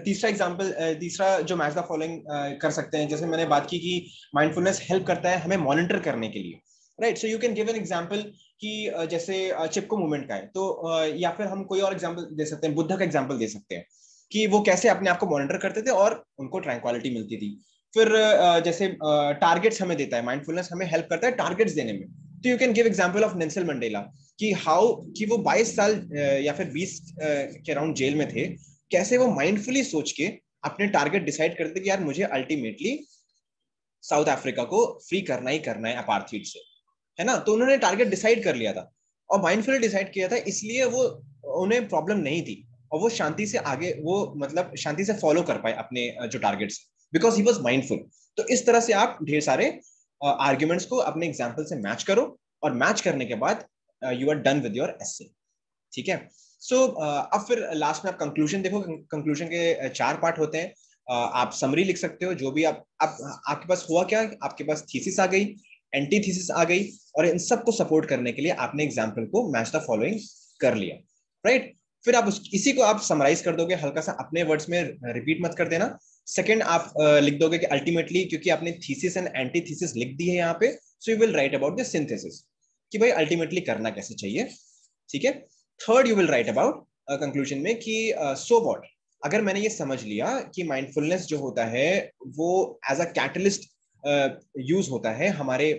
तीसरा एग्जांपल, तीसरा जो मैच द फॉलोइंग कर सकते हैं, जैसे मैंने बात की कि माइंडफुलनेस हेल्प करता है हमें मॉनिटर करने के लिए, right. So you can give an example कि जैसे चिपको मूवमेंट का है, तो या फिर हम कोई और एग्जांपल दे सकते हैं, बुद्धा का एग्जांपल दे सकते हैं कि वो कैसे अपने आप को मॉनिटर करते थे और उनको ट्रैंक्विलिटी मिलती थी। फिर जैसे टारगेट्स हमें देता है, माइंडफुलनेस हमें हेल्प करता है टारगेट्स देने में। तो you can give example of Nelson Mandela कि वो 22 साल या फिर 20 के अराउंड जेल में थे, कैसे वो माइंडफुली सोच के अपने टारगेट डिसाइड करते कि यार मुझे अल्टीमेटली साउथ अफ्रीका को फ्री करना ही करना है अपार्थीड से, है ना। तो उन्होंने टारगेट डिसाइड कर लिया था और माइंडफुली डिसाइड किया था, इसलिए वो उन्हें प्रॉब्लम नहीं थी और वो शांति से आगे, वो मतलब शांति से फॉलो कर पाए अपने जो targets, because he was mindful. तो इस तरह से आप ढेर सारे आर्ग्यूमेंट्स को अपने एग्जाम्पल से मैच करो और मैच करने के बाद you are done with your essay, ठीक है। सो अब फिर लास्ट में आप कंक्लूजन देखो। कंक्लूजन के 4 पार्ट होते हैं। आप समरी लिख सकते हो, जो भी आपके पास हुआ क्या, आपके पास थीसिस आ गई, एंटी थीसिस आ गई, और इन सबको सपोर्ट करने के लिए आपने एग्जाम्पल को मैच द फॉलोइंग कर लिया, राइट। फिर आप इसी को आप समराइज कर दोगे, हल्का सा अपने वर्ड्स में रिपीट मत कर देना। सेकंड आप लिख दोगे कि अल्टीमेटली, क्योंकि आपने थीसिस एंड एंटी थीसिस लिख दी है यहाँ पे, so you will write about the synthesis कि भाई अल्टीमेटली करना कैसे चाहिए, ठीक है। Third you will write about conclusion में कि सो व्हाट, अगर मैंने ये समझ लिया कि माइंडफुलनेस जो होता है वो एज अ कैटलिस्ट यूज होता है हमारे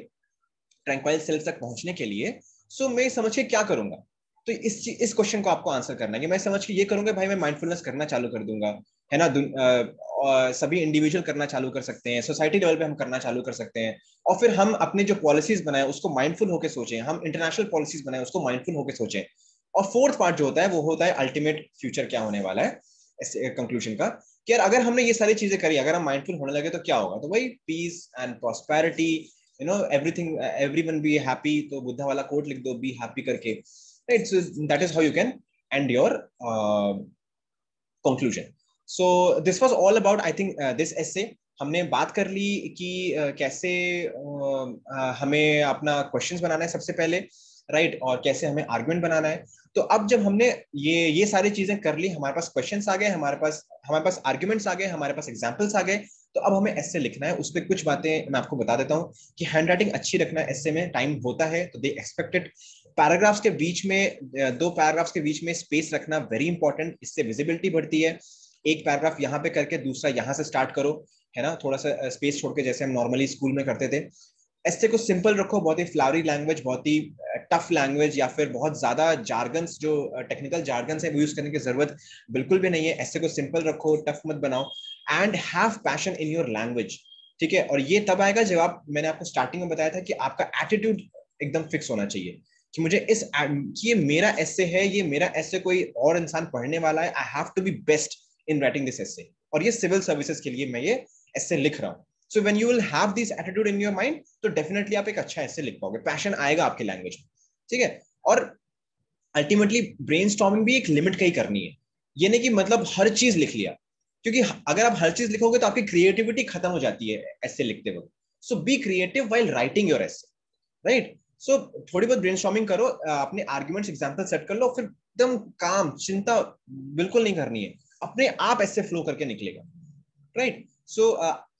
ट्रैंक्वाइल सेल्स तक पहुंचने के लिए, सो मैं समझ के क्या करूंगा। तो इस क्वेश्चन को आपको आंसर करना है कि मैं समझ के ये करूंगा, भाई मैं माइंडफुलनेस करना चालू कर दूंगा, है ना। सभी इंडिविजुअल करना चालू कर सकते हैं, सोसाइटी लेवल पे हम करना चालू कर सकते हैं, और फिर हम अपने जो पॉलिसीज बनाए उसको माइंडफुल होकर सोचें, हम इंटरनेशनल पॉलिसीज बनाए उसको माइंडफुल होकर सोचें, और फोर्थ पार्ट जो होता है वो होता है अल्टीमेट फ्यूचर क्या होने वाला है कंक्लूजन का, कि यार अगर हमने ये सारी चीजें करी, अगर हम माइंडफुल होने लगे तो क्या होगा, तो वही peace and prosperity, everything, everyone be happy, तो बुद्धा वाला कोट लिख दो, बी हैप्पी करके, right? So that is how you can end your conclusion. So this was all about, I think, this essay. हमने बात कर ली कि कैसे हमें अपना क्वेश्चंस बनाना है सबसे पहले, राइट, और कैसे हमें आर्गुमेंट बनाना है. तो अब जब हमने ये सारी चीजें कर ली, हमारे पास क्वेश्चंस आ गए, हमारे पास आर्गुमेंट्स आ गए, हमारे पास एग्जांपल्स आ गए, तो अब हमें एसे लिखना है. उस पर कुछ बातें मैं आपको बता देता हूँ कि हैंड राइटिंग अच्छी रखना एसे में टाइम होता है, तो दे एक्सपेक्टेड. पैराग्राफ्स के बीच में, दो पैराग्राफ्स के बीच में स्पेस रखना वेरी इंपॉर्टेंट, इससे विजिबिलिटी बढ़ती है. एक पैराग्राफ यहाँ पे करके दूसरा यहाँ से स्टार्ट करो, है ना, थोड़ा सा स्पेस छोड़ के, जैसे हम नॉर्मली स्कूल में करते थे. ऐसे को सिंपल रखो, बहुत ही फ्लावरी लैंग्वेज, बहुत ही टफ लैंग्वेज या फिर बहुत ज्यादा जार्गन्स, जो टेक्निकल जार्गन्स है वो यूज करने की जरूरत बिल्कुल भी नहीं है. ऐसे को सिंपल रखो, टफ मत बनाओ, and have passion in your language. ठीक है, और ये तब आएगा जब आप, मैंने आपको स्टार्टिंग में बताया था कि आपका एटीट्यूड एकदम फिक्स होना चाहिए कि मुझे कि ये मेरा ऐसे है, ये मेरा ऐसे कोई और इंसान पढ़ने वाला है, I have to be best in writing this essay, और ये सिविल सर्विसेज के लिए मैं ये ऐसे लिख रहा हूँ. So when you will have this attitude in your mind, तो डेफिनेटली आप एक अच्छा ऐसे लिख पाओगे, पैशन आएगा आपके लैंग्वेज में. ठीक है, और अल्टीमेटली ब्रेनस्टॉर्मिंग भी एक लिमिट का ही करनी है. ये नहीं कि मतलब हर चीज लिख लिया, क्योंकि अगर आप हर चीज लिखोगे तो आपकी क्रिएटिविटी खत्म हो जाती है ऐसे लिखते वक्त. So be creative while writing your essay, right? So थोड़ी बहुत ब्रेनस्टॉर्मिंग करो, अपने आर्ग्यूमेंट्स एग्जांपल सेट कर लो, फिर एकदम काम, चिंता बिल्कुल नहीं करनी है, अपने आप ऐसे फ्लो करके निकलेगा, राइट? सो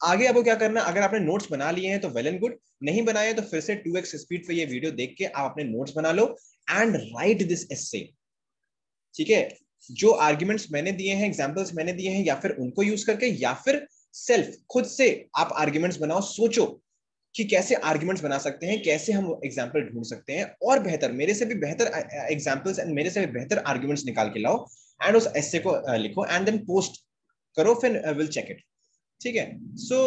आगे आपको क्या करना, अगर आपने नोट्स बना लिए हैं तो वेल एंड गुड, नहीं बनाए तो फिर से 2x स्पीड पे ये वीडियो देख के आप अपने नोट्स बना लो एंड राइट दिस एसे. ठीक है, जो आर्ग्यूमेंट्स मैंने दिए हैं, एग्जांपल्स मैंने दिए हैं, या फिर उनको यूज करके, या फिर सेल्फ खुद से आप आर्ग्यूमेंट्स बनाओ, सोचो कि कैसे आर्ग्यूमेंट्स बना सकते हैं, कैसे हम एग्जांपल ढूंढ सकते हैं, और बेहतर, मेरे से भी बेहतर एग्जांपल्स एंड मेरे से भी बेहतर आर्ग्यूमेंट्स निकाल के लाओ, एंड उस एसे को लिखो एंड देन पोस्ट करो, फिर विल चेक इट. ठीक है. सो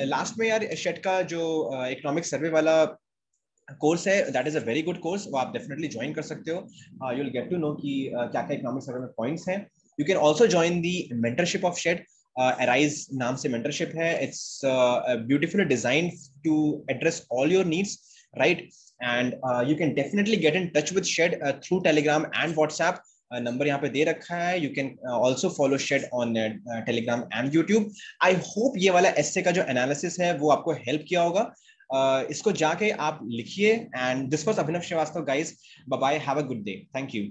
लास्ट में यार, शेट का जो इकोनॉमिक सर्वे वाला कोर्स है, that is a very good course, वो आप डेफिनेटली ज्वाइन कर सकते हो. You will get to know कि क्या क्या इकोनॉमिक सर्वे में पॉइंट्स हैं. You can also join the mentorship of Shed. Arise नाम से मेंटरशिप है. It's beautifully design to address all your needs, right? And you can definitely get in touch with Shed through Telegram and WhatsApp. Number यहाँ पे दे रखा है. You can also follow Shed on Telegram and YouTube. I hope ये वाला एसे का जो analysis है वो आपको हेल्प किया होगा. इसको जाके आप लिखिए. And this was Abhinav Srivastava guys. Bye bye, have a good day. Thank you.